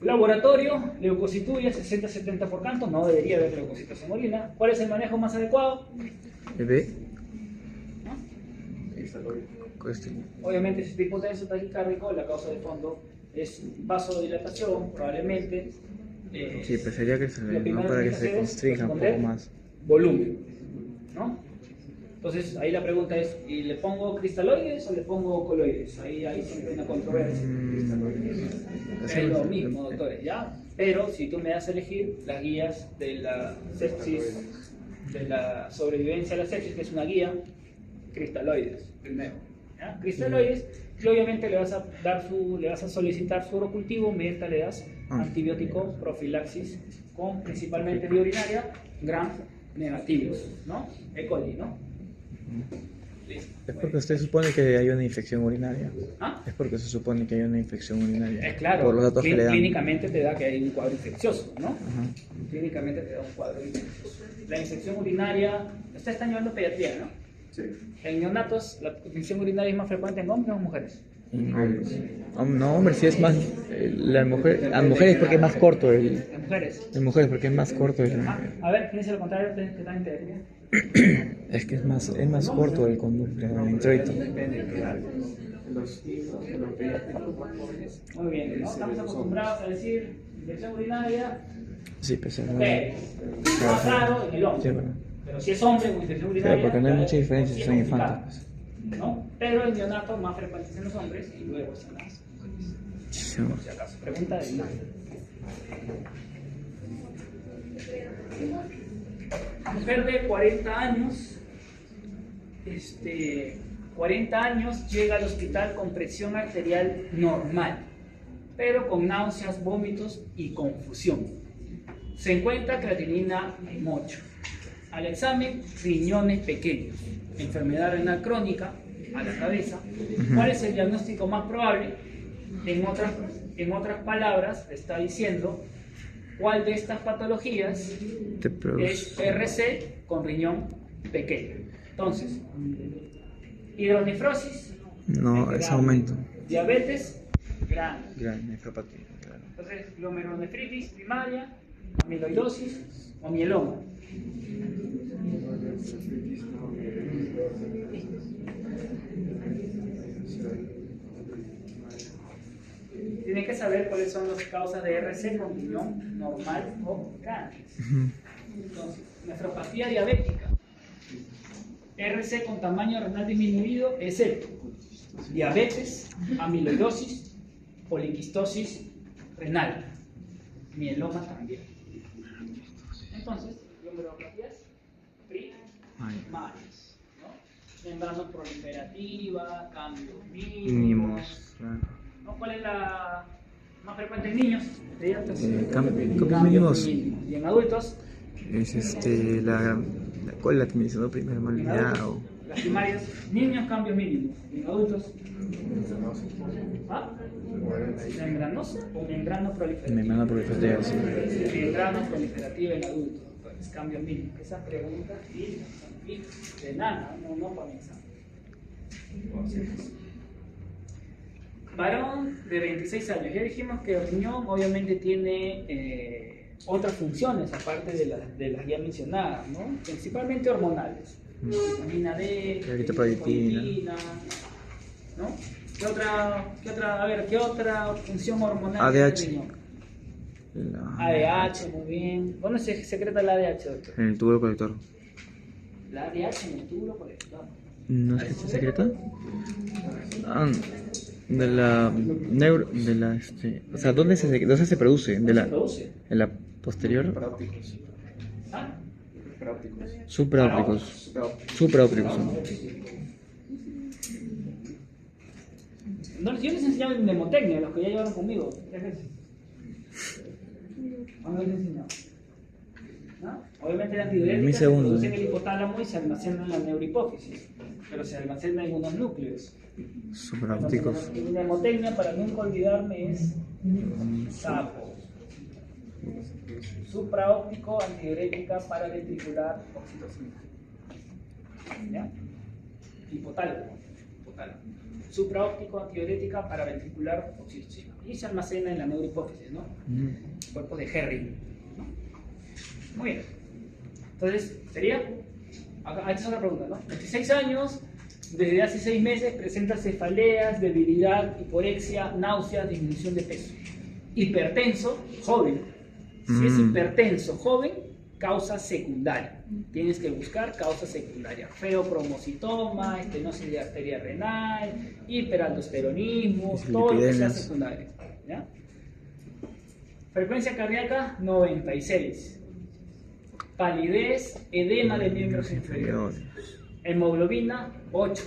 A: Laboratorio, leucocituria 60-70 por canto. No debería haber leucocitos en orina. ¿Cuál es el manejo más adecuado?
B: ¿B?
A: ¿No?
B: Colesterol.
A: Obviamente, si está hipotenso taquicárdico, la causa de fondo es vasodilatación, probablemente.
B: Sí, pues sería que se
A: Lo
B: le,
A: primero
B: ¿no? Para que
A: tienes
B: se
A: hacer es
B: constrija un poco
A: responder
B: más.
A: volumen, ¿no? Entonces, ahí la pregunta es, ¿y le pongo cristaloides o le pongo coloides? Ahí siempre hay una controversia. Es lo mismo, doctores, ¿ya? Pero si tú me das a elegir las guías de la sepsis, de la sobrevivencia a la sepsis, que es una guía, cristaloides, primero. ¿Ya? Cristaloides, y obviamente le vas a solicitar su urocultivo mientras le das antibiótico profilaxis con principalmente vía urinaria, gram negativos, ¿no? E. coli, ¿no? Listo.
B: Es porque usted supone que hay una infección urinaria.
A: ¿Ah?
B: Es porque se supone que hay una infección urinaria.
A: Es claro,
B: Por los datos que le dan.
A: clínicamente te da que hay un cuadro infeccioso, ¿no?
B: Ajá.
A: Clínicamente te da un cuadro infeccioso. La infección urinaria, usted está llevando pediatría, ¿no?
C: Sí.
A: En neonatos, la infección urinaria es más frecuente en hombres o mujeres.
B: No, hombre, si es más. Las mujeres porque es más corto el.
A: En mujeres.
B: En mujeres porque es más corto el.
A: A ver, fíjense lo contrario, ustedes que están en pediatría.
B: Es que es más corto el conducto, el introito.
A: Depende, claro. Muy bien, ¿no? Estamos acostumbrados a decir infección urinaria.
B: Sí, pues es
A: Mujer. Más raro en el hombre.
B: Sí, bueno.
A: Pero si es hombre con infección urinaria.
B: Claro, porque no hay mucha
A: ya
B: diferencia
A: sí
B: si
A: es
B: son
A: complicado,
B: infantes.
A: ¿no? Pero el neonato más frecuente es en los hombres y luego es en las mujeres.
B: Sí.
A: Por si acaso. Pregunta del nada. Mujer de 40 años, 40 años, llega al hospital con presión arterial normal, pero con náuseas, vómitos y confusión. Se encuentra creatinina en 8. Al examen, riñones pequeños, enfermedad renal crónica a la cabeza. ¿Cuál es el diagnóstico más probable? En otras palabras, está diciendo cuál de estas patologías es RC con riñón pequeño. Entonces, hidronefrosis,
B: No, es aumento.
A: diabetes grande.
B: Gran nefropatía, claro.
A: Entonces, glomerulonefritis primaria, amiloidosis o mieloma. Tienen que saber cuáles son las causas de RC con riñón normal o grande. Entonces, nefropatía diabética. RC con tamaño renal disminuido es el diabetes, amiloidosis, poliquistosis renal, mieloma también. Entonces, glomerulopatías primarias, ¿no? Membrana proliferativa, cambios mínimos. ¿No? ¿Cuál es la más frecuente en niños?
B: Cambios mínimos.
A: ¿Y en adultos?
B: Es ¿cuál es la que me dice, no? Primero me he olvidado.
A: Las primarias, niños cambios mínimos, en adultos. ¿Ah? ¿Membranosa o membrano proliferativa?
B: Membrana proliferativa, sí.
A: Membrana proliferativa en adultos, doctores, cambios mínimos. Esa pregunta y de nada, no para mi examen. Por si acaso. Varón de 26 años. Ya dijimos que el riñón obviamente tiene otras funciones aparte de las ya mencionadas, ¿no? Principalmente hormonales. Vitamina D, eritropoyetina, ¿no? ¿Qué otra función hormonal
B: ADH.
A: tiene el riñón? ADH, muy bien. ¿Dónde se secreta el ADH, doctor?
B: En el túbulo colector.
A: La ADH en el túbulo colector.
B: ¿No es que se secreta? O sea, ¿dónde se produce?
A: ¿Dónde se produce?
B: En la posterior.
A: ¿Ah?
B: Supraópticos. Supraópticos.
A: No, yo les enseñaba en mnemotecnia, los que ya llevaron conmigo 3 veces. ¿Cuándo les enseñaba? ¿No? Obviamente la antidiurética se produce en el hipotálamo y se almacena en la neurohipófisis, pero se almacena en unos núcleos.
B: Supraópticos.
A: Mi mnemotecnia, para nunca olvidarme, es sapo. Supraóptico, antidiurética, paraventricular, oxitocina. ¿Ya? Hipotálamo. Supraóptico, antidiurética, paraventricular, oxitocina. Y se almacena en la neurohipófisis, ¿no? Cuerpos de Herring, ¿no? Muy bien. Entonces, sería. Esta es otra pregunta, ¿no? 26 años, desde hace 6 meses, presenta cefaleas, debilidad, hiporexia, náuseas, disminución de peso. Hipertenso, joven. Si es hipertenso, joven, causa secundaria. Tienes que buscar causa secundaria. Feopromocitoma, estenosis de arteria renal, hiperaldosteronismo, todo lo que sea secundario. ¿Ya? Frecuencia cardíaca 96. Palidez, edema de miembros inferiores. Hemoglobina 8.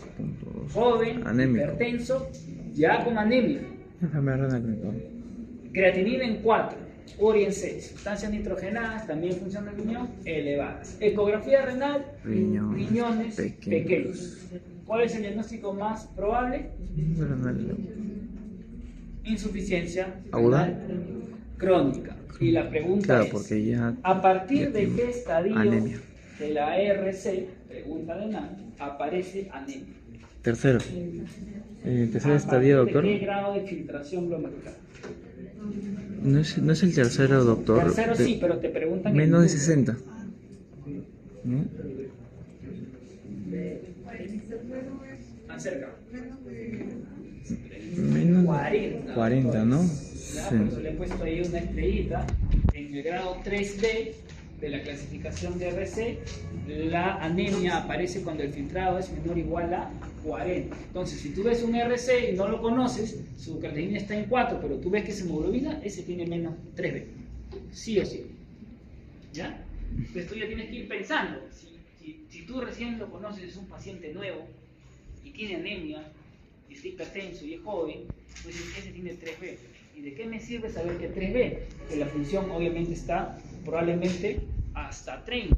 A: Joven,
B: anémico.
A: Hipertenso, ya con anemia.
B: Enfermedad renal crónica.
A: Creatinina en 4. Uri en 6. Sustancias nitrogenadas, también función del riñón, elevadas. Ecografía renal, riñones pequeños. ¿Cuál es el diagnóstico más probable? Insuficiencia renal crónica. Y la pregunta es,
B: porque ya
A: ¿a partir de qué estadio
B: anemia
A: de la RC, pregunta de NAN, aparece anemia?
B: Tercero. Tercer estadio, doctor.
A: ¿De qué grado de filtración glomerular?
B: No es el tercero, doctor.
A: Tercero sí, pero te preguntan...
B: Menos de 60. ¿No?
A: Acerca.
B: Menos
A: 40.
B: 40, ¿no?
A: Ya,
B: Sí.
A: por eso le he puesto ahí una estrellita. En el grado 3D de la clasificación de RC, la anemia aparece cuando el filtrado es menor o igual a 40. Entonces, si tú ves un RC y no lo conoces, su creatinina está en 4, pero tú ves que es hemoglobina, ese tiene menos 3B. Sí o sí. ¿Ya? Entonces tú ya tienes que ir pensando. Si tú recién lo conoces, es un paciente nuevo y tiene anemia, y está hipertenso y es joven, pues ese tiene 3B. ¿Y de qué me sirve saber que 3B? Que la función obviamente está probablemente hasta 30.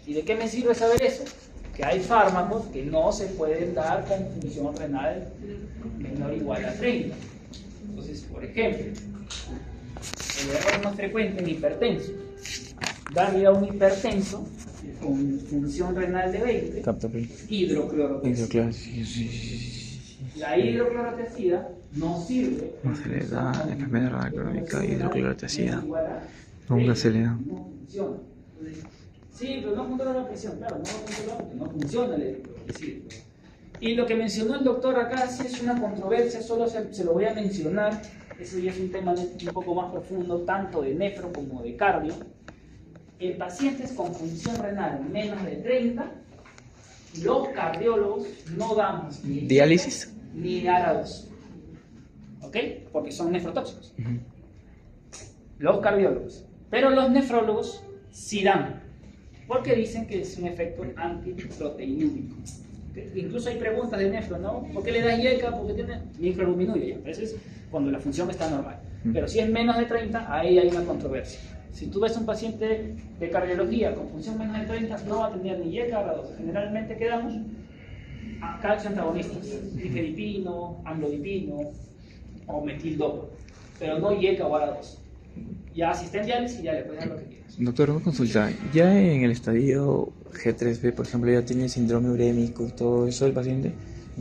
A: ¿Y de qué me sirve saber eso? Que hay fármacos que no se pueden dar con función renal menor o igual a 30. Entonces, por ejemplo, el error más frecuente en hipertenso, darle a un hipertenso con función renal de 20, hidroclorotiazida. La hidroclorotiazida no sirve.
B: No se le da enfermedad renal crónica, hidroclorotiazida. Nunca se le da.
A: No funciona. Entonces, sí, pero no controla la presión, claro, no funciona la hidroclorotiazida. Y lo que mencionó el doctor acá sí es una controversia, solo se lo voy a mencionar. Eso ya es un tema un poco más profundo, tanto de nefro como de cardio. En pacientes con función renal menos de 30, los cardiólogos no damos ni
B: ¿Diálisis?
A: ni ARA2, ¿ok? Porque son nefrotóxicos. Los cardiólogos. Pero los nefrólogos sí dan, porque dicen que es un efecto antiproteinúrico. ¿Okay? Incluso hay preguntas de nefro, ¿no? ¿Por qué le das IECA? Porque tiene microalbuminuria. A veces cuando la función está normal. Pero si es menos de 30, ahí hay una controversia. Si tú ves un paciente de cardiología con función menos de 30, no va a tener ni IECA ARA2. Generalmente quedamos calcio antagonistas, difedipino, amlodipino o metildopa, pero no IECA o ARA2. Ya si está en diálisis, ya le puedes dar lo que quieras.
B: Doctor, una consulta. Ya en el estadio G3B, por ejemplo, ya tiene síndrome urémico y todo eso, el paciente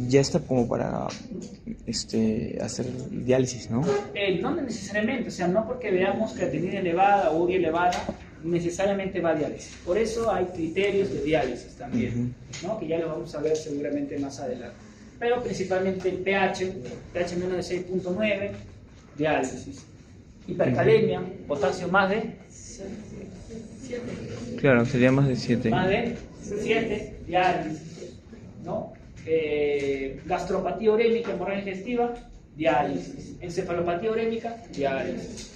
B: ya está como para hacer diálisis, ¿no?
A: No necesariamente, o sea, no porque veamos creatinina elevada o urea elevada, necesariamente va a diálisis. Por eso hay criterios de diálisis también, ¿no? Que ya lo vamos a ver seguramente más adelante. Pero principalmente el pH menos de 6.9, diálisis. Hipercalemia, potasio más de 7.
B: Claro, sería más de 7.
A: Más de 7, diálisis, ¿no? Gastropatía urémica, hemorragia digestiva, diálisis. Encefalopatía urémica, diálisis.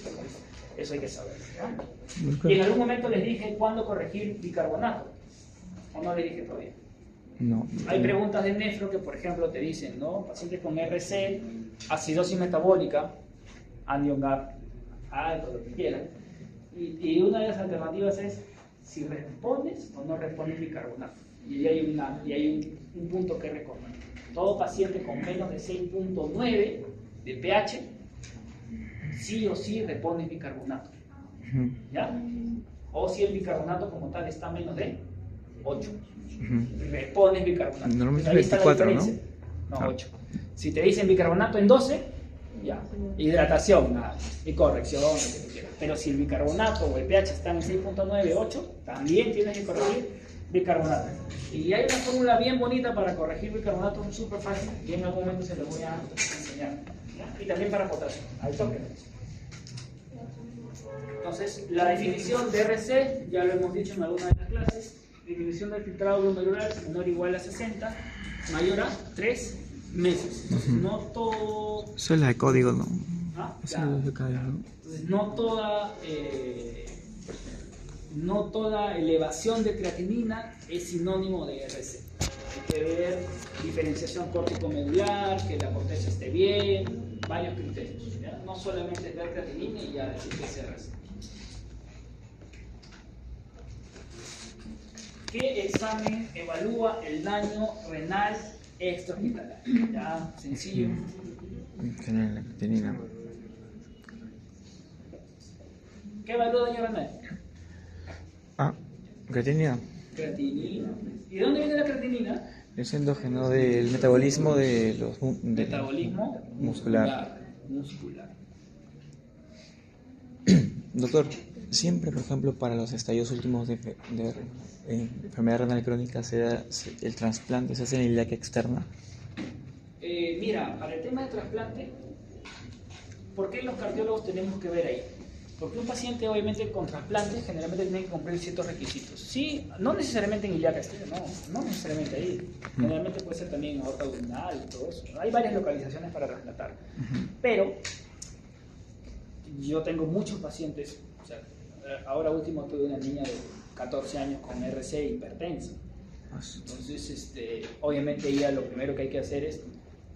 A: Eso hay que saber, ¿no? Y en algún momento les dije cuándo corregir bicarbonato, ¿o no les dije todavía?
B: No.
A: Hay preguntas de nefro que, por ejemplo, te dicen, ¿no? Paciente con RC, acidosis metabólica, Anion-Gap, alto, lo que quieran. Y una de las alternativas es si respondes o no respondes bicarbonato. Y ahí hay un punto que recordar. Todo paciente con menos de 6.9 de pH, sí o sí responde bicarbonato. ¿Ya? O si el bicarbonato como tal está menos de 8. Respondes bicarbonato.
B: Normalmente
A: Ahí está la
B: 24, ¿no?
A: diferencia. No, 8. Si te dicen bicarbonato en 12, ya. Hidratación, nada. Y corrección, lo que tú quieras. Pero si el bicarbonato o el pH está en 6.9, 8, también tienes que corregir bicarbonato. Y hay una fórmula bien bonita para corregir bicarbonato, súper fácil, y en algún momento se los voy a enseñar. ¿Ya? Y también para potasio, al toque. Entonces, la definición de RC, ya lo hemos dicho en alguna de las clases, disminución del filtrado glomerular menor o igual a 60, mayor a 3 meses. Entonces, no todo...
B: Eso es la de código, ¿no?
A: ¿Ah?
B: Eso
A: Claro,
B: es de código,
A: claro.
B: ¿no?
A: Entonces, no toda elevación de creatinina es sinónimo de RC. Hay que ver diferenciación córtico-medular, que la corteza esté bien, varios criterios. ¿Ya? No solamente es ver creatinina y ya decir que es RC. ¿Qué examen evalúa el daño renal extrahospitalario? Ya, sencillo.
B: Tener la creatinina.
A: ¿Qué evalúa daño renal?
B: Creatinina.
A: Creatinina. ¿Y de dónde viene la creatinina?
B: Es endógeno del metabolismo de los
A: Metabolismo
B: muscular. Doctor, siempre, por ejemplo, para los estadios últimos de enfermedad renal crónica, el trasplante se hace en ilíaca externa.
A: Mira, para el tema de trasplante, ¿por qué los cardiólogos tenemos que ver ahí? Porque un paciente, obviamente, con trasplante generalmente tiene que cumplir ciertos requisitos. Sí, no necesariamente en ilíaca externa, no necesariamente ahí. Generalmente puede ser también en aorta abdominal y todo eso. Hay varias localizaciones para trasplantar. Pero yo tengo muchos pacientes, o sea, ahora último tuve una niña de 14 años con RC hipertensa. Entonces, obviamente ella lo primero que hay que hacer es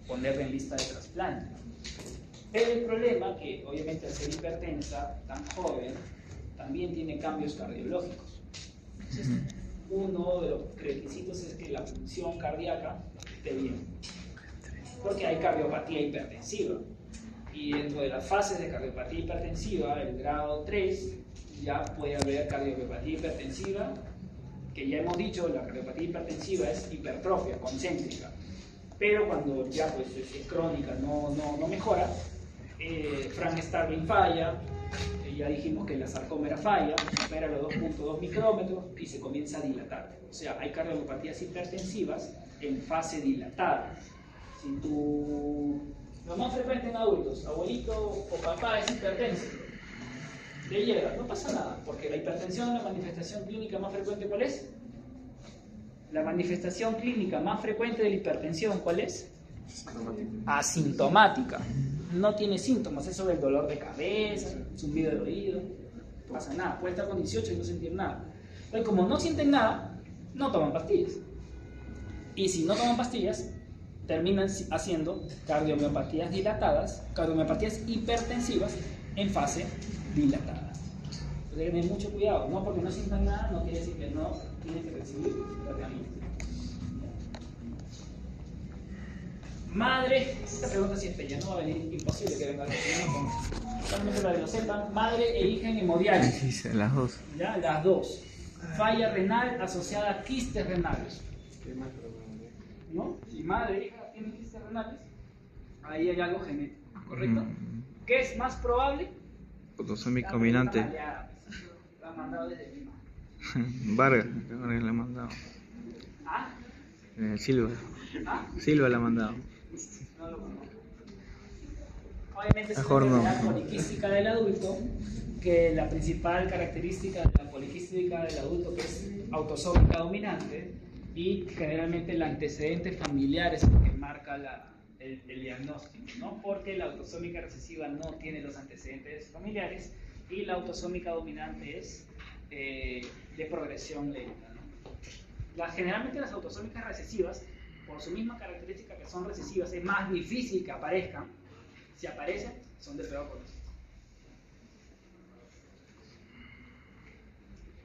A: ponerla en lista de trasplante. Pero el problema es que obviamente al ser hipertensa, tan joven, también tiene cambios cardiológicos. Entonces, uno de los requisitos es que la función cardíaca esté bien. Porque hay cardiopatía hipertensiva. Y dentro de las fases de cardiopatía hipertensiva, el grado 3, ya puede haber cardiopatía hipertensiva, que ya hemos dicho, la cardiopatía hipertensiva es hipertrofia concéntrica. Pero cuando ya pues, es crónica, no mejora, Frank Starling falla, ya dijimos que la sarcómera falla, supera los 2.2 micrómetros y se comienza a dilatar. O sea, hay cardiopatías hipertensivas en fase dilatada. Si lo más frecuente en adultos, abuelito o papá es hipertenso, le llega, no pasa nada, porque la hipertensión, la manifestación clínica más frecuente, ¿cuál es? La manifestación clínica más frecuente de la hipertensión, ¿cuál es? Asintomática. No tiene síntomas, eso del dolor de cabeza, zumbido del oído, no pasa nada, puede estar con 18 y no sentir nada. Entonces, como no sienten nada, no toman pastillas. Y si no toman pastillas, terminan haciendo cardiomiopatías dilatadas, cardiomiopatías hipertensivas en fase dilatada. Entonces hay que tener mucho cuidado, no porque no sientan nada, no quiere decir que no tienen que recibir tratamiento. Madre, esta pregunta sí es bella, no va a venir, imposible que venga solamente para que lo sepan. Madre e hija en hemodiálisis.
B: Sí, las dos.
A: Ya, las dos. Falla renal asociada a quistes renales. ¿No? Si madre e hija tienen quistes renales, ahí hay algo genético, ¿correcto? ¿Qué es más probable?
B: Autosómico dominante.
A: La han mandado desde Lima.
B: Vargas, que Vargas la ha mandado.
A: ¿Ah?
B: Silva.
A: ¿Ah?
B: Silva la ha mandado.
A: No lo conozco. Obviamente es
B: Mejor
A: una
B: no.
A: enfermedad poliquística del adulto, que la principal característica de la poliquística del adulto que es autosómica dominante, y generalmente el antecedente familiar es el que marca el diagnóstico, ¿no? Porque la autosómica recesiva no tiene los antecedentes familiares y la autosómica dominante es de progresión lenta, ¿no? Generalmente las autosómicas recesivas, por su misma característica que son recesivas, es más difícil que aparezcan. Si aparecen, son de peor condición.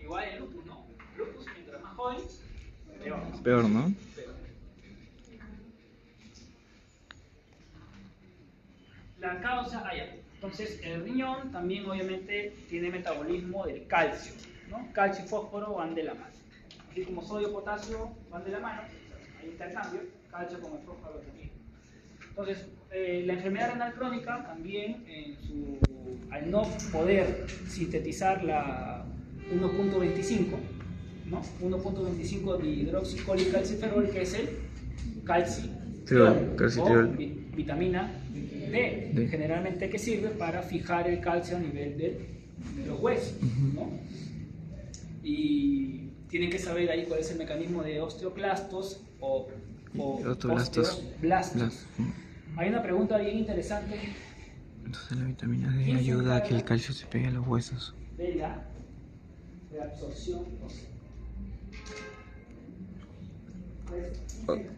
A: Igual el lupus, ¿no? Lupus, mientras más joven, peor.
B: Peor, ¿no?
A: Peor. La causa, ya. Entonces, el riñón también obviamente tiene metabolismo del calcio, ¿no? Calcio y fósforo van de la mano. Así como sodio y potasio van de la mano, hay intercambio, calcio con el fósforo también. Entonces, la enfermedad renal crónica también, al no poder sintetizar la 1.25, ¿no? 1.25 de hidroxicolicalciferol, que es el calcitriol,
B: calcitriol.
A: o vitamina D, generalmente que sirve para fijar el calcio a nivel de los huesos, ¿no? Y tienen que saber ahí cuál es el mecanismo de osteoclastos o
B: Osteoblastos.
A: osteoblastos. Hay una pregunta bien interesante.
B: Entonces la vitamina D ayuda a que el calcio se pegue a los huesos.
A: De la reabsorción ósea.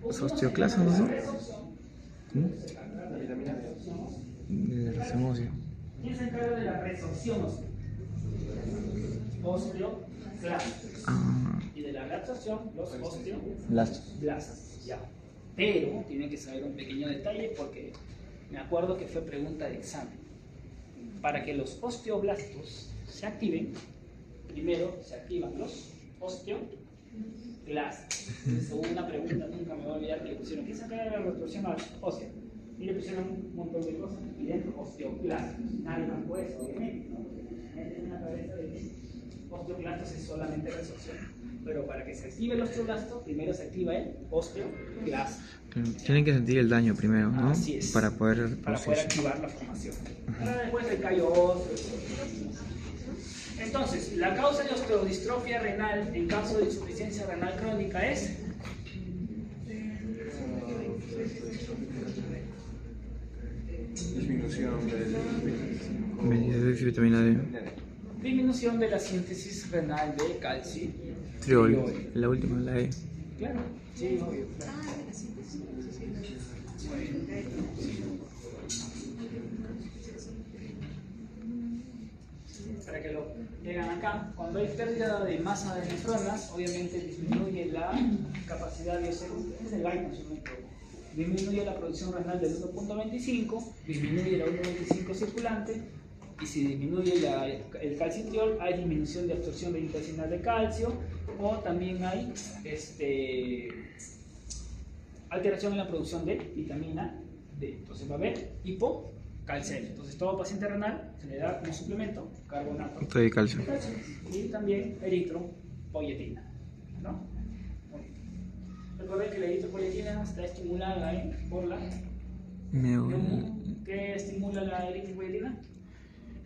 B: Los osteoclastos, ¿no? De la resorción.
A: ¿Quién se encarga de la resorción ósea? Osteoclastos. Y de la reabsorción, los osteoblastos. Ya. Pero tienen que saber un pequeño detalle porque me acuerdo que fue pregunta de examen. Para que los osteoblastos se activen, primero se activan los osteoclastos. Según una pregunta, nunca me voy a olvidar que le pusieron, ¿quién se encarga de la reabsorción ósea? Y le pusieron un montón de cosas y dentro osteoclastos. Nadie más puede eso, obviamente, ¿no? En la cabeza de osteoclastos es solamente resorción. Pero para que se active el osteoblasto, primero se activa el osteoclasto.
B: Tienen que sentir el daño primero, ¿no?
A: Así es.
B: Para poder
A: Activar la formación. Ahora después el callo óseo. Entonces, la causa de osteodistrofia renal en caso de insuficiencia renal crónica es
C: disminución
B: de vitamina D.
A: disminución de la síntesis renal de calcio.
B: Triol, la última, la E.
A: Claro, sí, obvio. Claro. Para que lo llegan acá, cuando hay pérdida de masa de nefronas, obviamente disminuye la capacidad de hacer, es el Gaitan, disminuye la producción renal del 1.25, disminuye la 1.25 circulante, y si disminuye el calcitriol, hay disminución de absorción intestinal de calcio, o también hay alteración en la producción de vitamina D. Entonces va a haber hipocalcemia. Entonces todo paciente renal se le da como suplemento carbonato
B: de calcio.
A: Y también eritropoyetina, ¿no? Recuerden que la eritropoyetina está estimulada por la... ¿Qué estimula la eritropoyetina?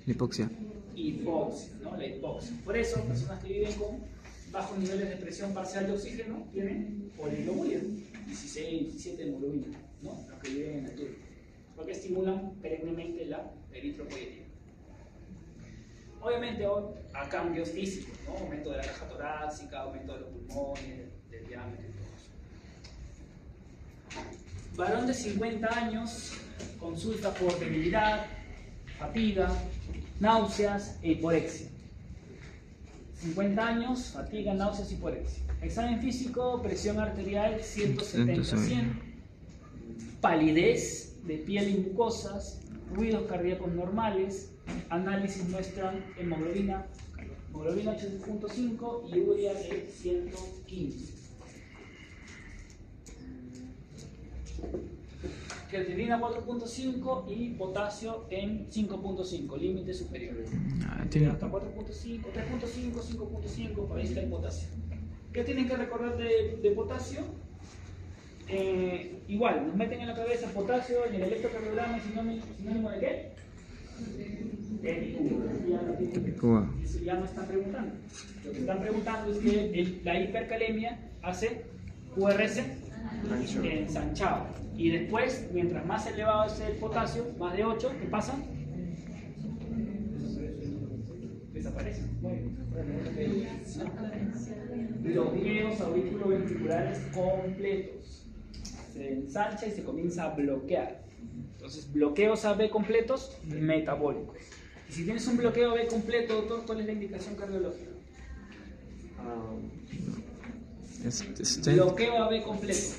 B: La hipoxia.
A: Hipoxia, ¿no? La hipoxia. Por eso, personas que viven con bajos niveles de presión parcial de oxígeno tienen poliglobulia, 16, 17 de hemoglobina, ¿no? Los que viven en el turno. Porque estimulan perennemente la eritropoyetina. Obviamente, a cambios físicos, ¿no? Aumento de la caja torácica, aumento de los pulmones, del diámetro y todo eso. Varón de 50 años, consulta por debilidad, fatiga, náuseas e hiporexia. 50 años, fatiga, náuseas y hiporexia. Examen físico, presión arterial 170-100. palidez de piel y mucosas, ruidos cardíacos normales, análisis muestran hemoglobina 8.5 y urea de 115. Creatinina 4.5 y potasio en 5.5, límite superior. Hasta 4.5, 3.5, 5.5, por ahí está el potasio. ¿Qué tienen que recordar de potasio? Igual, nos meten en la cabeza potasio en el electrocardiograma, sinónimo de qué? Eso ya no están preguntando. Lo que están preguntando es que la hipercalemia hace QRS ensanchado. Y después, mientras más elevado es el potasio, más de 8, ¿qué pasa? Desaparece. Bloqueos auriculoventriculares completos. Se ensancha y se comienza a bloquear. Entonces, bloqueos AB completos, metabólicos. Y si tienes un bloqueo AB completo, doctor, ¿cuál es la indicación cardiológica? Bloqueo AB completo.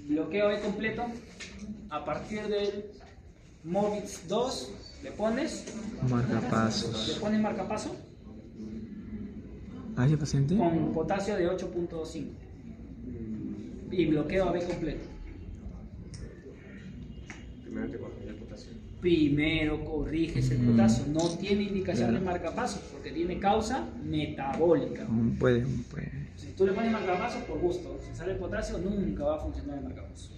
A: Bloqueo AB completo. A partir del MOVITS 2, le pones
B: marcapasos.
A: ¿Le pones marcapaso?
B: ¿Hay paciente?
A: Con potasio de 8.5. Y bloqueo AB completo.
C: Primero te corrige el potasio.
A: Primero corriges el potasio. No tiene indicación de marcapasos porque tiene causa metabólica.
B: Puede.
A: Si tú le pones marcapasos, por gusto. Si sale el potasio, nunca va a funcionar el marcapaso.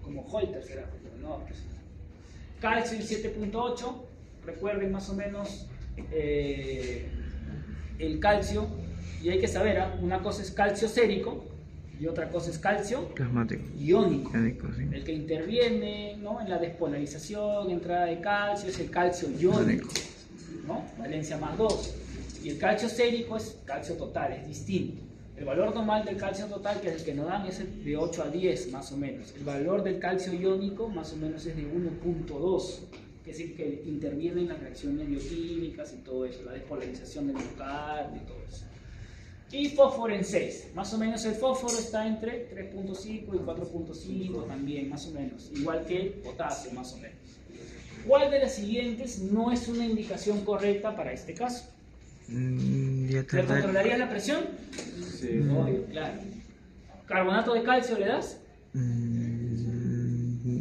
A: Como Holter será, pero no. Pues. Calcio 7.8. Recuerden más o menos el calcio. Y hay que saber, una cosa es calcio sérico y otra cosa es calcio
B: plasmático
A: iónico.
B: Sí.
A: El que interviene, ¿no?, en la despolarización, entrada de calcio, es el calcio iónico, ¿no? Valencia más 2. Y el calcio sérico es calcio total, es distinto. El valor normal del calcio total, que es el que nos dan, es de 8 a 10 más o menos. El valor del calcio iónico más o menos es de 1.2, que es el que interviene en las reacciones bioquímicas y todo eso, la despolarización del miocardio y todo eso. Y fósforo en 6, más o menos el fósforo está entre 3.5 y 4.5 también, más o menos, igual que el potasio, más o menos. ¿Cuál de las siguientes no es una indicación correcta para este caso? ¿Le controlarías la presión?
C: Sí.
A: Obvio, claro. ¿Carbonato de calcio le das?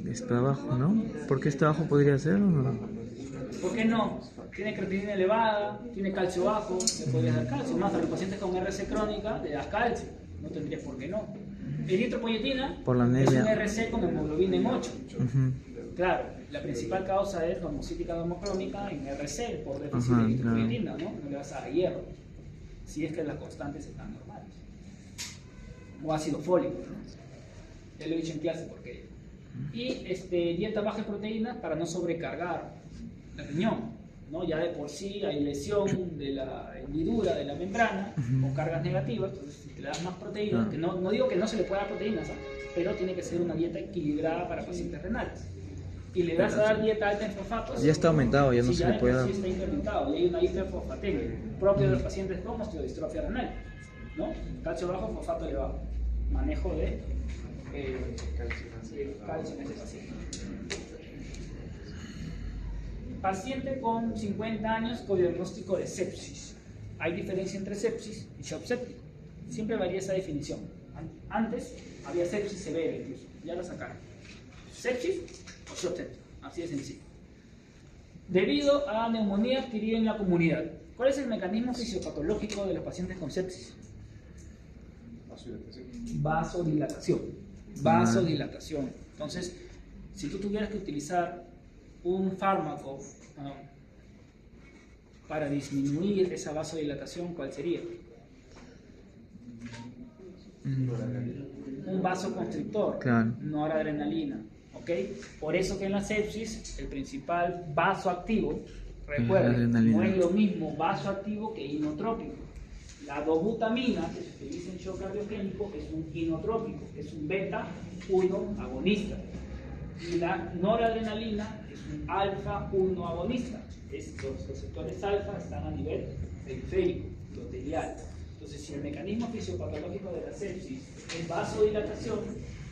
B: Está abajo, ¿no? ¿Por qué está abajo podría ser o no?
A: ¿Por qué no? Tiene creatinina elevada, tiene calcio bajo, le podrías dar calcio. Más a los pacientes con RC crónica le das calcio, no tendrías por qué no. Eritropoyetina
B: Por la
A: es un
B: anemia.
A: RC con hemoglobina en 8. Claro, la principal causa es normocítica normocrónica en RC por déficit de eritropoyetina, ¿no? No le vas a dar hierro, si es que las constantes están normales. O ácido fólico, ¿no? Ya lo he dicho en clase porque. Y dieta baja en proteínas para no sobrecargar el riñón, ¿no? Ya de por sí hay lesión de la hendidura de la membrana con cargas negativas, entonces si te le das más proteínas, que no digo que no se le pueda dar proteínas, pero tiene que ser una dieta equilibrada para pacientes renales. Y le vas a dar dieta alta en fosfatos.
B: Ya está aumentado, ya no
A: sí,
B: se le puede dar.
A: Sí, está incrementado y hay una hiperfosfatemia propia de los pacientes con osteodistrofia renal, ¿no? Calcio bajo, fosfato elevado. Manejo de calcio en ese paciente. Paciente con 50 años con diagnóstico de sepsis. Hay diferencia entre sepsis y shock séptico. Siempre varía esa definición. Antes había sepsis severa incluso, ya la sacaron. Sepsis o shock séptico, así de sencillo. Debido a neumonía adquirida en la comunidad. ¿Cuál es el mecanismo fisiopatológico de los pacientes con sepsis? Vasodilatación. Vasodilatación. Entonces, si tú tuvieras que utilizar un fármaco para disminuir esa vasodilatación, ¿cuál sería? Un vasoconstrictor,
B: claro.
A: Noradrenalina, ¿ok? Por eso que en la sepsis el principal vasoactivo, recuerden, no es lo mismo vasoactivo que inotrópico. La dobutamina, que se utiliza en shock cardioquímico, es un inotrópico, es un beta-1 agonista. Y la noradrenalina es un alfa-1 agonista. Los receptores alfa están a nivel periférico, endotelial. Entonces, si el mecanismo fisiopatológico de la sepsis es vasodilatación,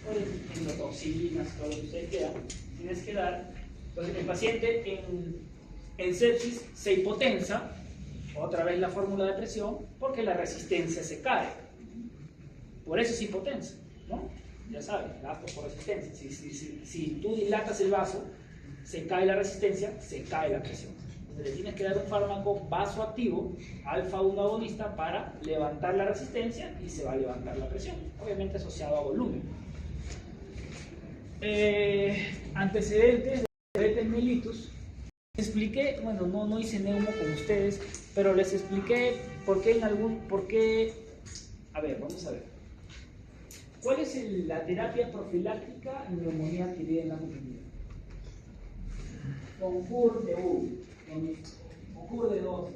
A: o endotoxinas, todo lo que ustedes quieran, tienes que dar. Entonces, el paciente en sepsis se hipotensa, otra vez la fórmula de presión, porque la resistencia se cae. Por eso es hipotensa, ¿no? Ya sabes, gasto por resistencia. Si tú dilatas el vaso, se cae la resistencia, se cae la presión. Entonces, le tienes que dar un fármaco vasoactivo, alfa-1 agonista, para levantar la resistencia y se va a levantar la presión, obviamente asociado a volumen. Antecedentes de diabetes mellitus. Expliqué, bueno, no hice neumo con ustedes, pero les expliqué por qué. A ver, vamos a ver. ¿Cuál es la terapia profiláctica en neumonía adquirida en la comprimida? Concur de 1, concur de 2,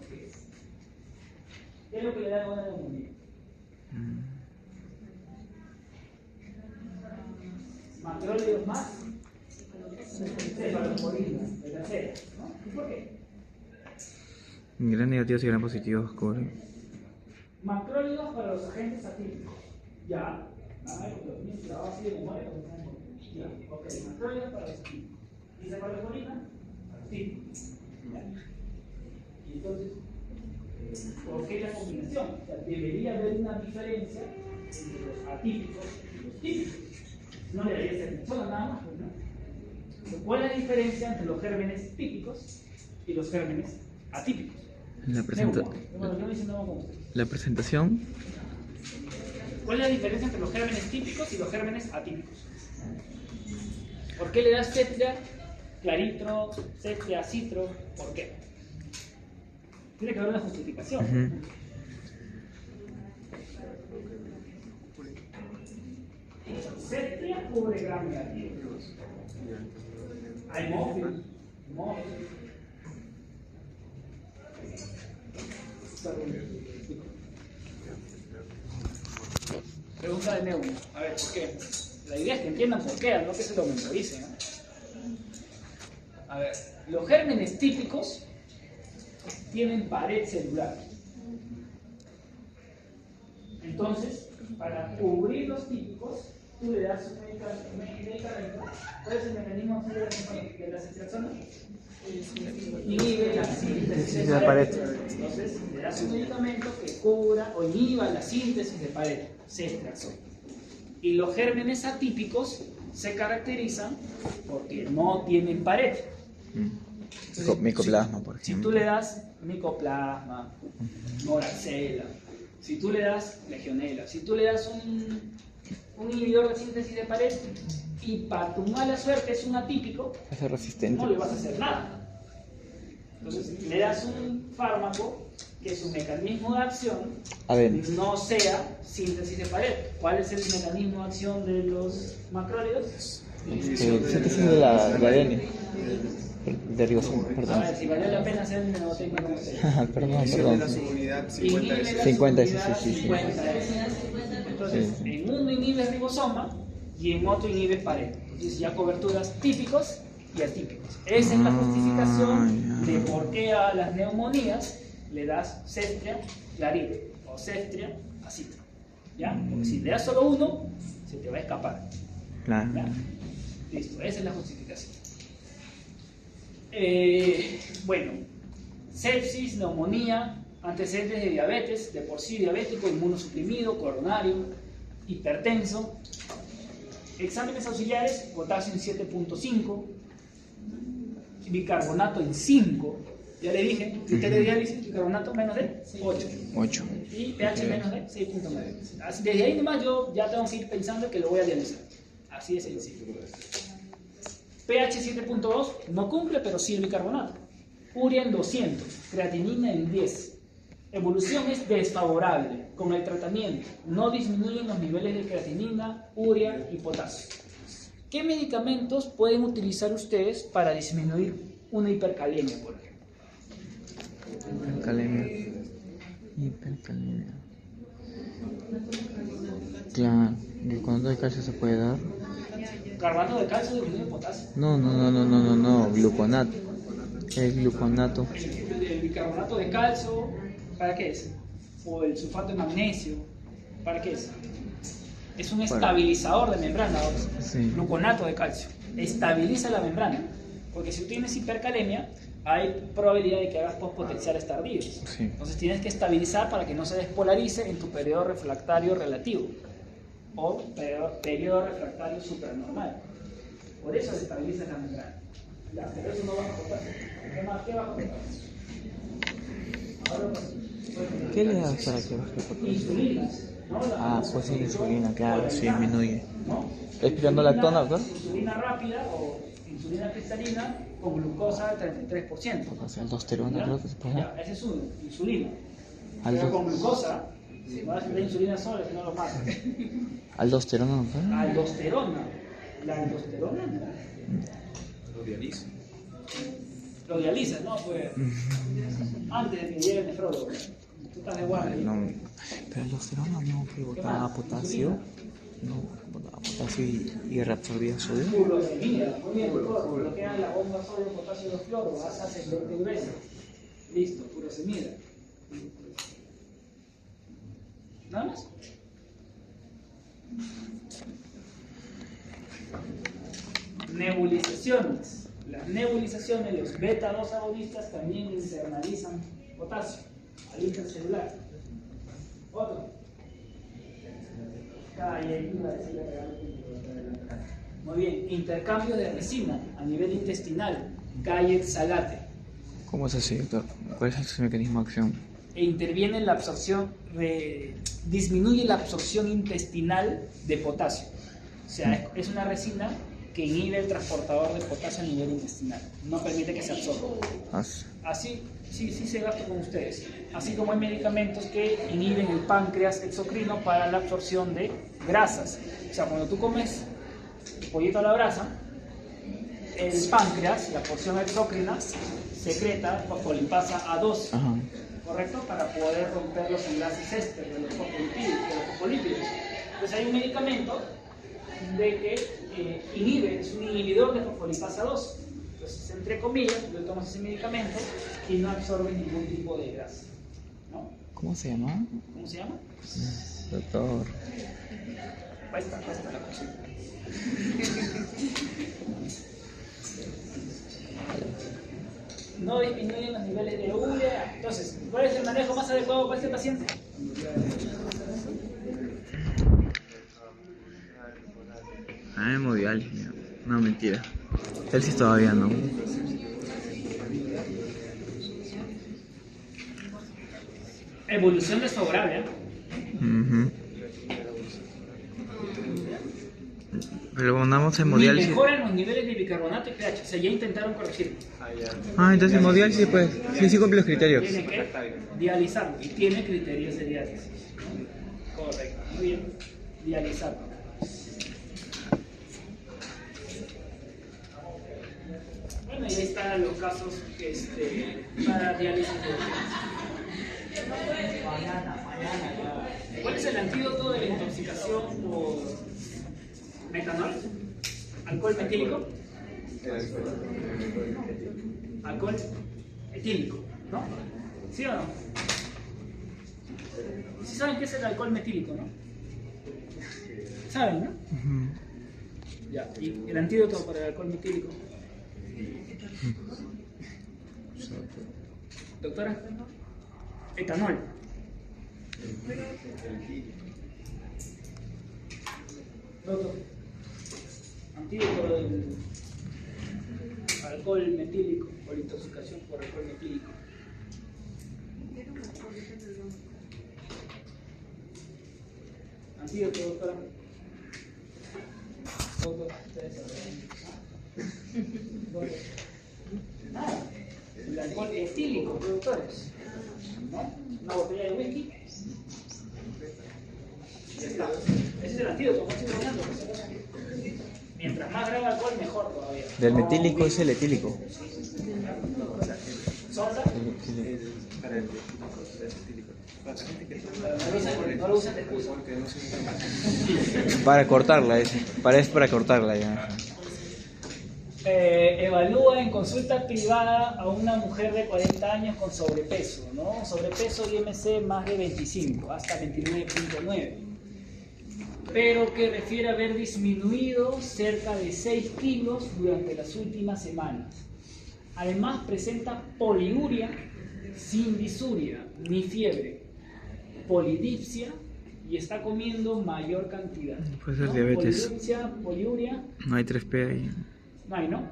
A: ¿qué es lo que le da a una neumonía? Macrólidos más cefalosporina, de tercera, ¿no? ¿Por qué?
B: Gran negativos y gran positivos cubren.
A: Macrólidos para los agentes atípicos. Ya. La base de memoria. Ya. Ok, macrólidos para los atípicos. ¿Y cefalosporina? Atípicos. Y entonces, ¿por qué la combinación? O sea, debería haber una diferencia entre los atípicos y los típicos. No debería ser solo nada más, ¿no? ¿Cuál es la diferencia entre los gérmenes típicos y los gérmenes atípicos?
B: La presentación.
A: ¿Cuál es la diferencia entre los gérmenes típicos y los gérmenes atípicos? ¿Por qué le das cetria, claritro, cetria, citro? ¿Por qué? Tiene que haber una justificación. Cetria cubre gram negativo. Hay móvil. Pregunta de neumo. A ver, ¿por qué? La idea es que entiendan por qué, no que se lo memoricen, ¿no? A ver, los gérmenes típicos tienen pared celular. Entonces, para cubrir los típicos, tú le das un medicamento. ¿Cuál es el mecanismo de la ceftriaxona? Inhibe la síntesis de pared. Entonces, le das un medicamento que cubra o inhiba la síntesis de pared, ceftriaxona. Y los gérmenes atípicos se caracterizan porque no tienen pared. Entonces,
B: Micoplasma, por ejemplo.
A: Si tú le das micoplasma, moraxella, si tú le das legionela, si tú le das un inhibidor de síntesis de pared y para tu mala suerte es un atípico,
B: es resistente.
A: no le vas a hacer nada. Entonces le das un fármaco que su mecanismo de acción no sea síntesis de pared. ¿Cuál es el mecanismo de acción de los macrólidos?
B: Síntesis de la ADN. De ribosoma, perdón.
A: A ver, si vale la pena hacer un mnemotecnia como usted.
B: Perdón.
C: La subunidad
B: 50, sí.
A: Entonces, en uno inhibes ribosoma y en otro inhibes pared. Entonces, ya coberturas típicos y atípicos. Esa es la justificación de por qué a las neumonías le das cestria, claritro o cestria, acitro. ¿Ya? Porque si le das solo uno, se te va a escapar.
B: Claro.
A: ¿Ya? Listo, esa es la justificación. Bueno, sepsis, neumonía, antecedentes de diabetes, de por sí diabético, inmunosuprimido, coronario, hipertenso. Exámenes auxiliares, potasio en 7.5, bicarbonato en 5. Ya le dije, criterio de diálisis, bicarbonato menos de 8. Y pH menos de 6.9. Desde ahí nomás yo ya tengo que ir pensando que lo voy a dializar. Así de sencillo. pH 7.2 no cumple, pero sí el bicarbonato. Urea en 200, creatinina en 10. Evolución es desfavorable. Con el tratamiento no disminuyen los niveles de creatinina, urea y potasio. ¿Qué medicamentos pueden utilizar ustedes para disminuir una hipercalemia, por ejemplo?
B: Hipercalemia. Claro, ¿gluconato de calcio se puede dar?
A: Carbonato de calcio disminuye el potasio.
B: No, gluconato. El gluconato.
A: El bicarbonato de calcio, ¿para qué es? o el sulfato de magnesio. ¿Para qué es? Es un estabilizador de membrana,
B: Sí.
A: gluconato de calcio. Estabiliza la membrana. Porque si tú tienes hipercalemia, hay probabilidad de que hagas postpotenciales tardíos.
B: Sí.
A: Entonces tienes que estabilizar para que no se despolarice en tu periodo refractario relativo o periodo refractario supranormal. Por eso estabiliza la membrana. Ya, pero eso no baja potasio. ¿Qué más? ¿Qué baja potasio? Ahora,
B: ¿Qué le das para que baje el potasio?
A: insulinas, ¿no?
B: Ah, pues sí, insulina, claro, sí, disminuye.
A: ¿No?
B: ¿Estás explicando la tona, doctor?
A: Insulina rápida o insulina cristalina con glucosa del 33%.
B: O sea, aldosterona,
A: ¿Ya?
B: creo que se puede.
A: Ya, ese es uno, insulina.
B: Aldo-
A: Pero con glucosa, no es la insulina sola, que no lo mata.
B: Aldosterona, doctor.
A: Aldosterona. La aldosterona, ¿no?
C: Lo dializa.
A: Lo dializas, ¿no? Pues antes de que llegue el nefrólogo. Tú estás de guardia.
B: No, pero aldosterona no, que botaba potasio. No, botaba potasio y reabsorbía sodio.
A: Furosemida, muy bien, doctor. Bloquea la bomba sodio, potasio, dos fluoro, vas a ascendente grueso. Listo, furosemida. ¿Nada más? Nebulizaciones. Las nebulizaciones, los beta-2 agonistas también internalizan potasio al intercelular. Otro. Muy bien, intercambio de resina a nivel intestinal, Gayet Salate.
B: ¿Cómo es así, doctor? ¿Cuál es su mecanismo de acción?
A: E interviene en la absorción, disminuye la absorción intestinal de potasio. O sea, es una resina que inhibe el transportador de potasio a nivel intestinal. No permite que se absorba. Así, sí se gasta con ustedes. Así como hay medicamentos que inhiben el páncreas exocrino para la absorción de grasas. O sea, cuando tú comes pollito a la brasa, el páncreas, la porción exócrina, secreta fosfolipasa A2.
B: Ajá.
A: ¿Correcto? Para poder romper los enlaces éster de los fosfolípidos. Entonces hay un medicamento de que inhibe, es un inhibidor de fosfolipasa 2. Entonces, entre comillas, tú tomas ese medicamento y no absorbe ningún tipo de grasa. ¿No?
B: ¿Cómo se llama?
A: ¿Cómo se llama?
B: Doctor.
A: Cuesta la consulta. No disminuyen los niveles de urea. Entonces, ¿cuál es el manejo más adecuado para este paciente?
B: Ah, hemodiálisis. No, mentira. Él sí todavía no.
A: Evolución desfavorable.
B: Ujú. Pero mandamos
A: Ni
B: hemodiálisis.
A: mejoran los niveles de bicarbonato y pH. O sea, ya intentaron corregirlo.
B: Ah, entonces hemodiálisis, pues. Sí, sí cumple los criterios.
A: Tiene que dializarlo y tiene criterios de diálisis. Correcto, muy bien. Dializarlo. Bueno, y ahí están los casos para diálisis de urgencia. Mañana. ¿Cuál es el antídoto de la intoxicación por metanol? ¿Alcohol metílico? Alcohol etílico, ¿no? ¿Sí o no? ¿Sí saben qué es el alcohol metílico, no? ¿Saben, no?
B: Ujú.
A: Ya, ¿y el antídoto para el alcohol metílico? Doctora, etanol. Doctor, antídoto del alcohol metílico o la intoxicación por alcohol metílico. Antídoto, doctora. Doctor, ustedes saben. Nada. El alcohol etílico, doctores. ¿No? Una botella de whisky. Ya está. Ese es el antídoto, no estoy bromeando. Mientras más grave alcohol, mejor todavía.
B: Del metílico es el etílico.
A: ¿Sonda?
C: Para el etílico. Para la gente que
A: No lo usan de excusa.
C: porque no se
B: Para cortarla, es para cortarla ya.
A: Evalúa en consulta privada a una mujer de 40 años con sobrepeso, ¿no? Sobrepeso IMC más de 25, hasta 29.9, pero que refiere haber disminuido cerca de 6 kilos durante las últimas semanas. Además presenta poliuria sin disuria ni fiebre, polidipsia y está comiendo mayor cantidad.
B: Puede ser
A: ¿no?
B: diabetes.
A: Polidipsia, poliuria,
B: No hay 3P ahí.
A: no hay, ¿no?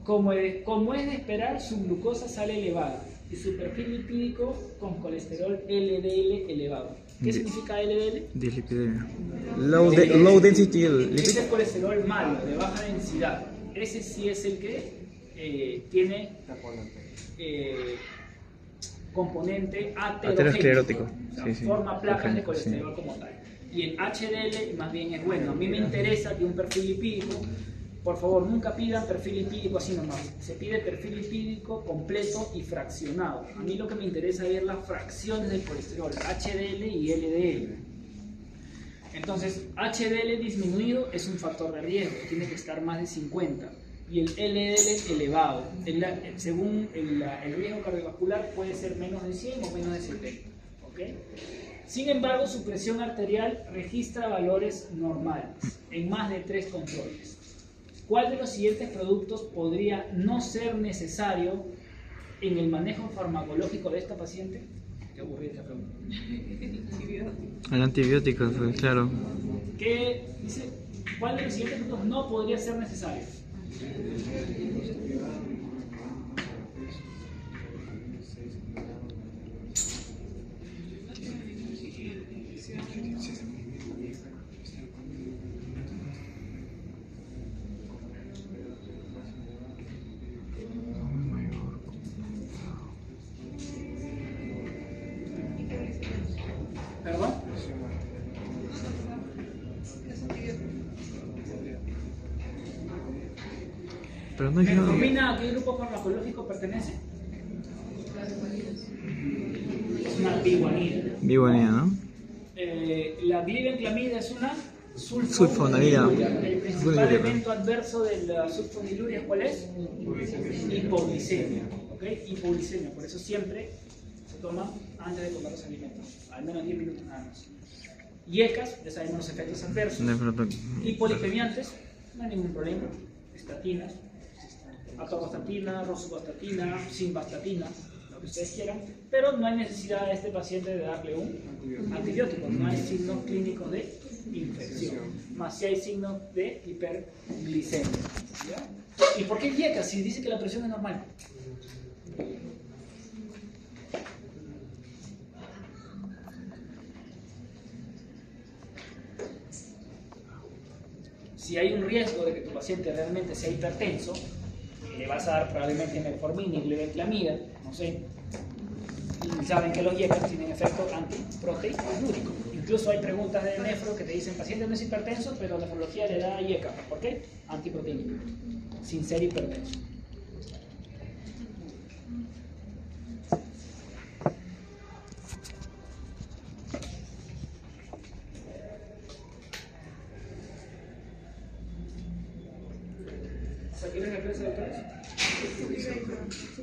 A: Como es de esperar, su glucosa sale elevada y su perfil lipídico con colesterol LDL elevado. ¿Qué significa LDL?
B: Dislipidemia. Low density lipid.
A: Ese es colesterol malo, de baja densidad. Ese sí es el que tiene componente
B: aterosclerótico.
A: o sea,
B: Sí, sí.
A: forma placas de colesterol
B: Sí.
A: como tal. Y el HDL más bien es bueno. A mí me interesa que un perfil lipídico, por favor, nunca pidan perfil lipídico así nomás. Se pide perfil lipídico completo y fraccionado. A mí lo que me interesa es las fracciones del colesterol, HDL y LDL. Entonces, HDL disminuido es un factor de riesgo, tiene que estar más de 50. Y el LDL elevado. Según el riesgo cardiovascular puede ser menos de 100 o menos de 70. ¿Okay? Sin embargo, su presión arterial registra valores normales en más de 3 controles. ¿Cuál de los siguientes productos podría no ser necesario en el manejo farmacológico de esta paciente? Qué aburrida esta pregunta.
B: El antibiótico, pues, claro.
A: ¿Qué dice? ¿Cuál de los siguientes productos no podría ser necesario? ¿Perdón?
B: Pero no dijeron.
A: ¿Metformina a qué grupo farmacológico pertenece? Es una biguanida.
B: Bigonía, ¿no?
A: La glibenclamida es una
B: Sulfoniluria.
A: El principal evento adverso de la sulfoniluria, ¿cuál es? Hipoglicemia. ¿Ok? Hipoglicemia. Por eso siempre se toma antes de comer los alimentos. Al menos 10 minutos nada más. IECAS, ya sabemos los efectos adversos. Hipolipemiantes, no hay ningún problema. Estatinas, atorvastatina, rosuvastatina, simvastatina, lo que ustedes quieran, pero no hay necesidad a este paciente de darle un antibiótico, no hay signos clínicos de infección, más si hay signos de hiperglicemia. ¿Ya? ¿Y por qué IECAS si dice que la presión es normal? Si hay un riesgo de que tu paciente realmente sea hipertenso, le vas a dar probablemente metformina y glibenclamida, no sé. Y saben que los IECAS tienen efecto antiproteinúrico. Incluso hay preguntas de nefro que te dicen, paciente no es hipertenso, pero la nefrología le da IECA. ¿Por qué? Antiproteínico, sin ser hipertenso. ¿Quieren la clase de doctores?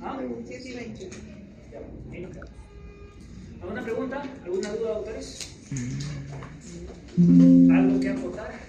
A: ¿Ah? Ya, ahí nos quedamos. ¿Alguna pregunta? ¿Alguna duda, doctores? ¿Algo que acotar?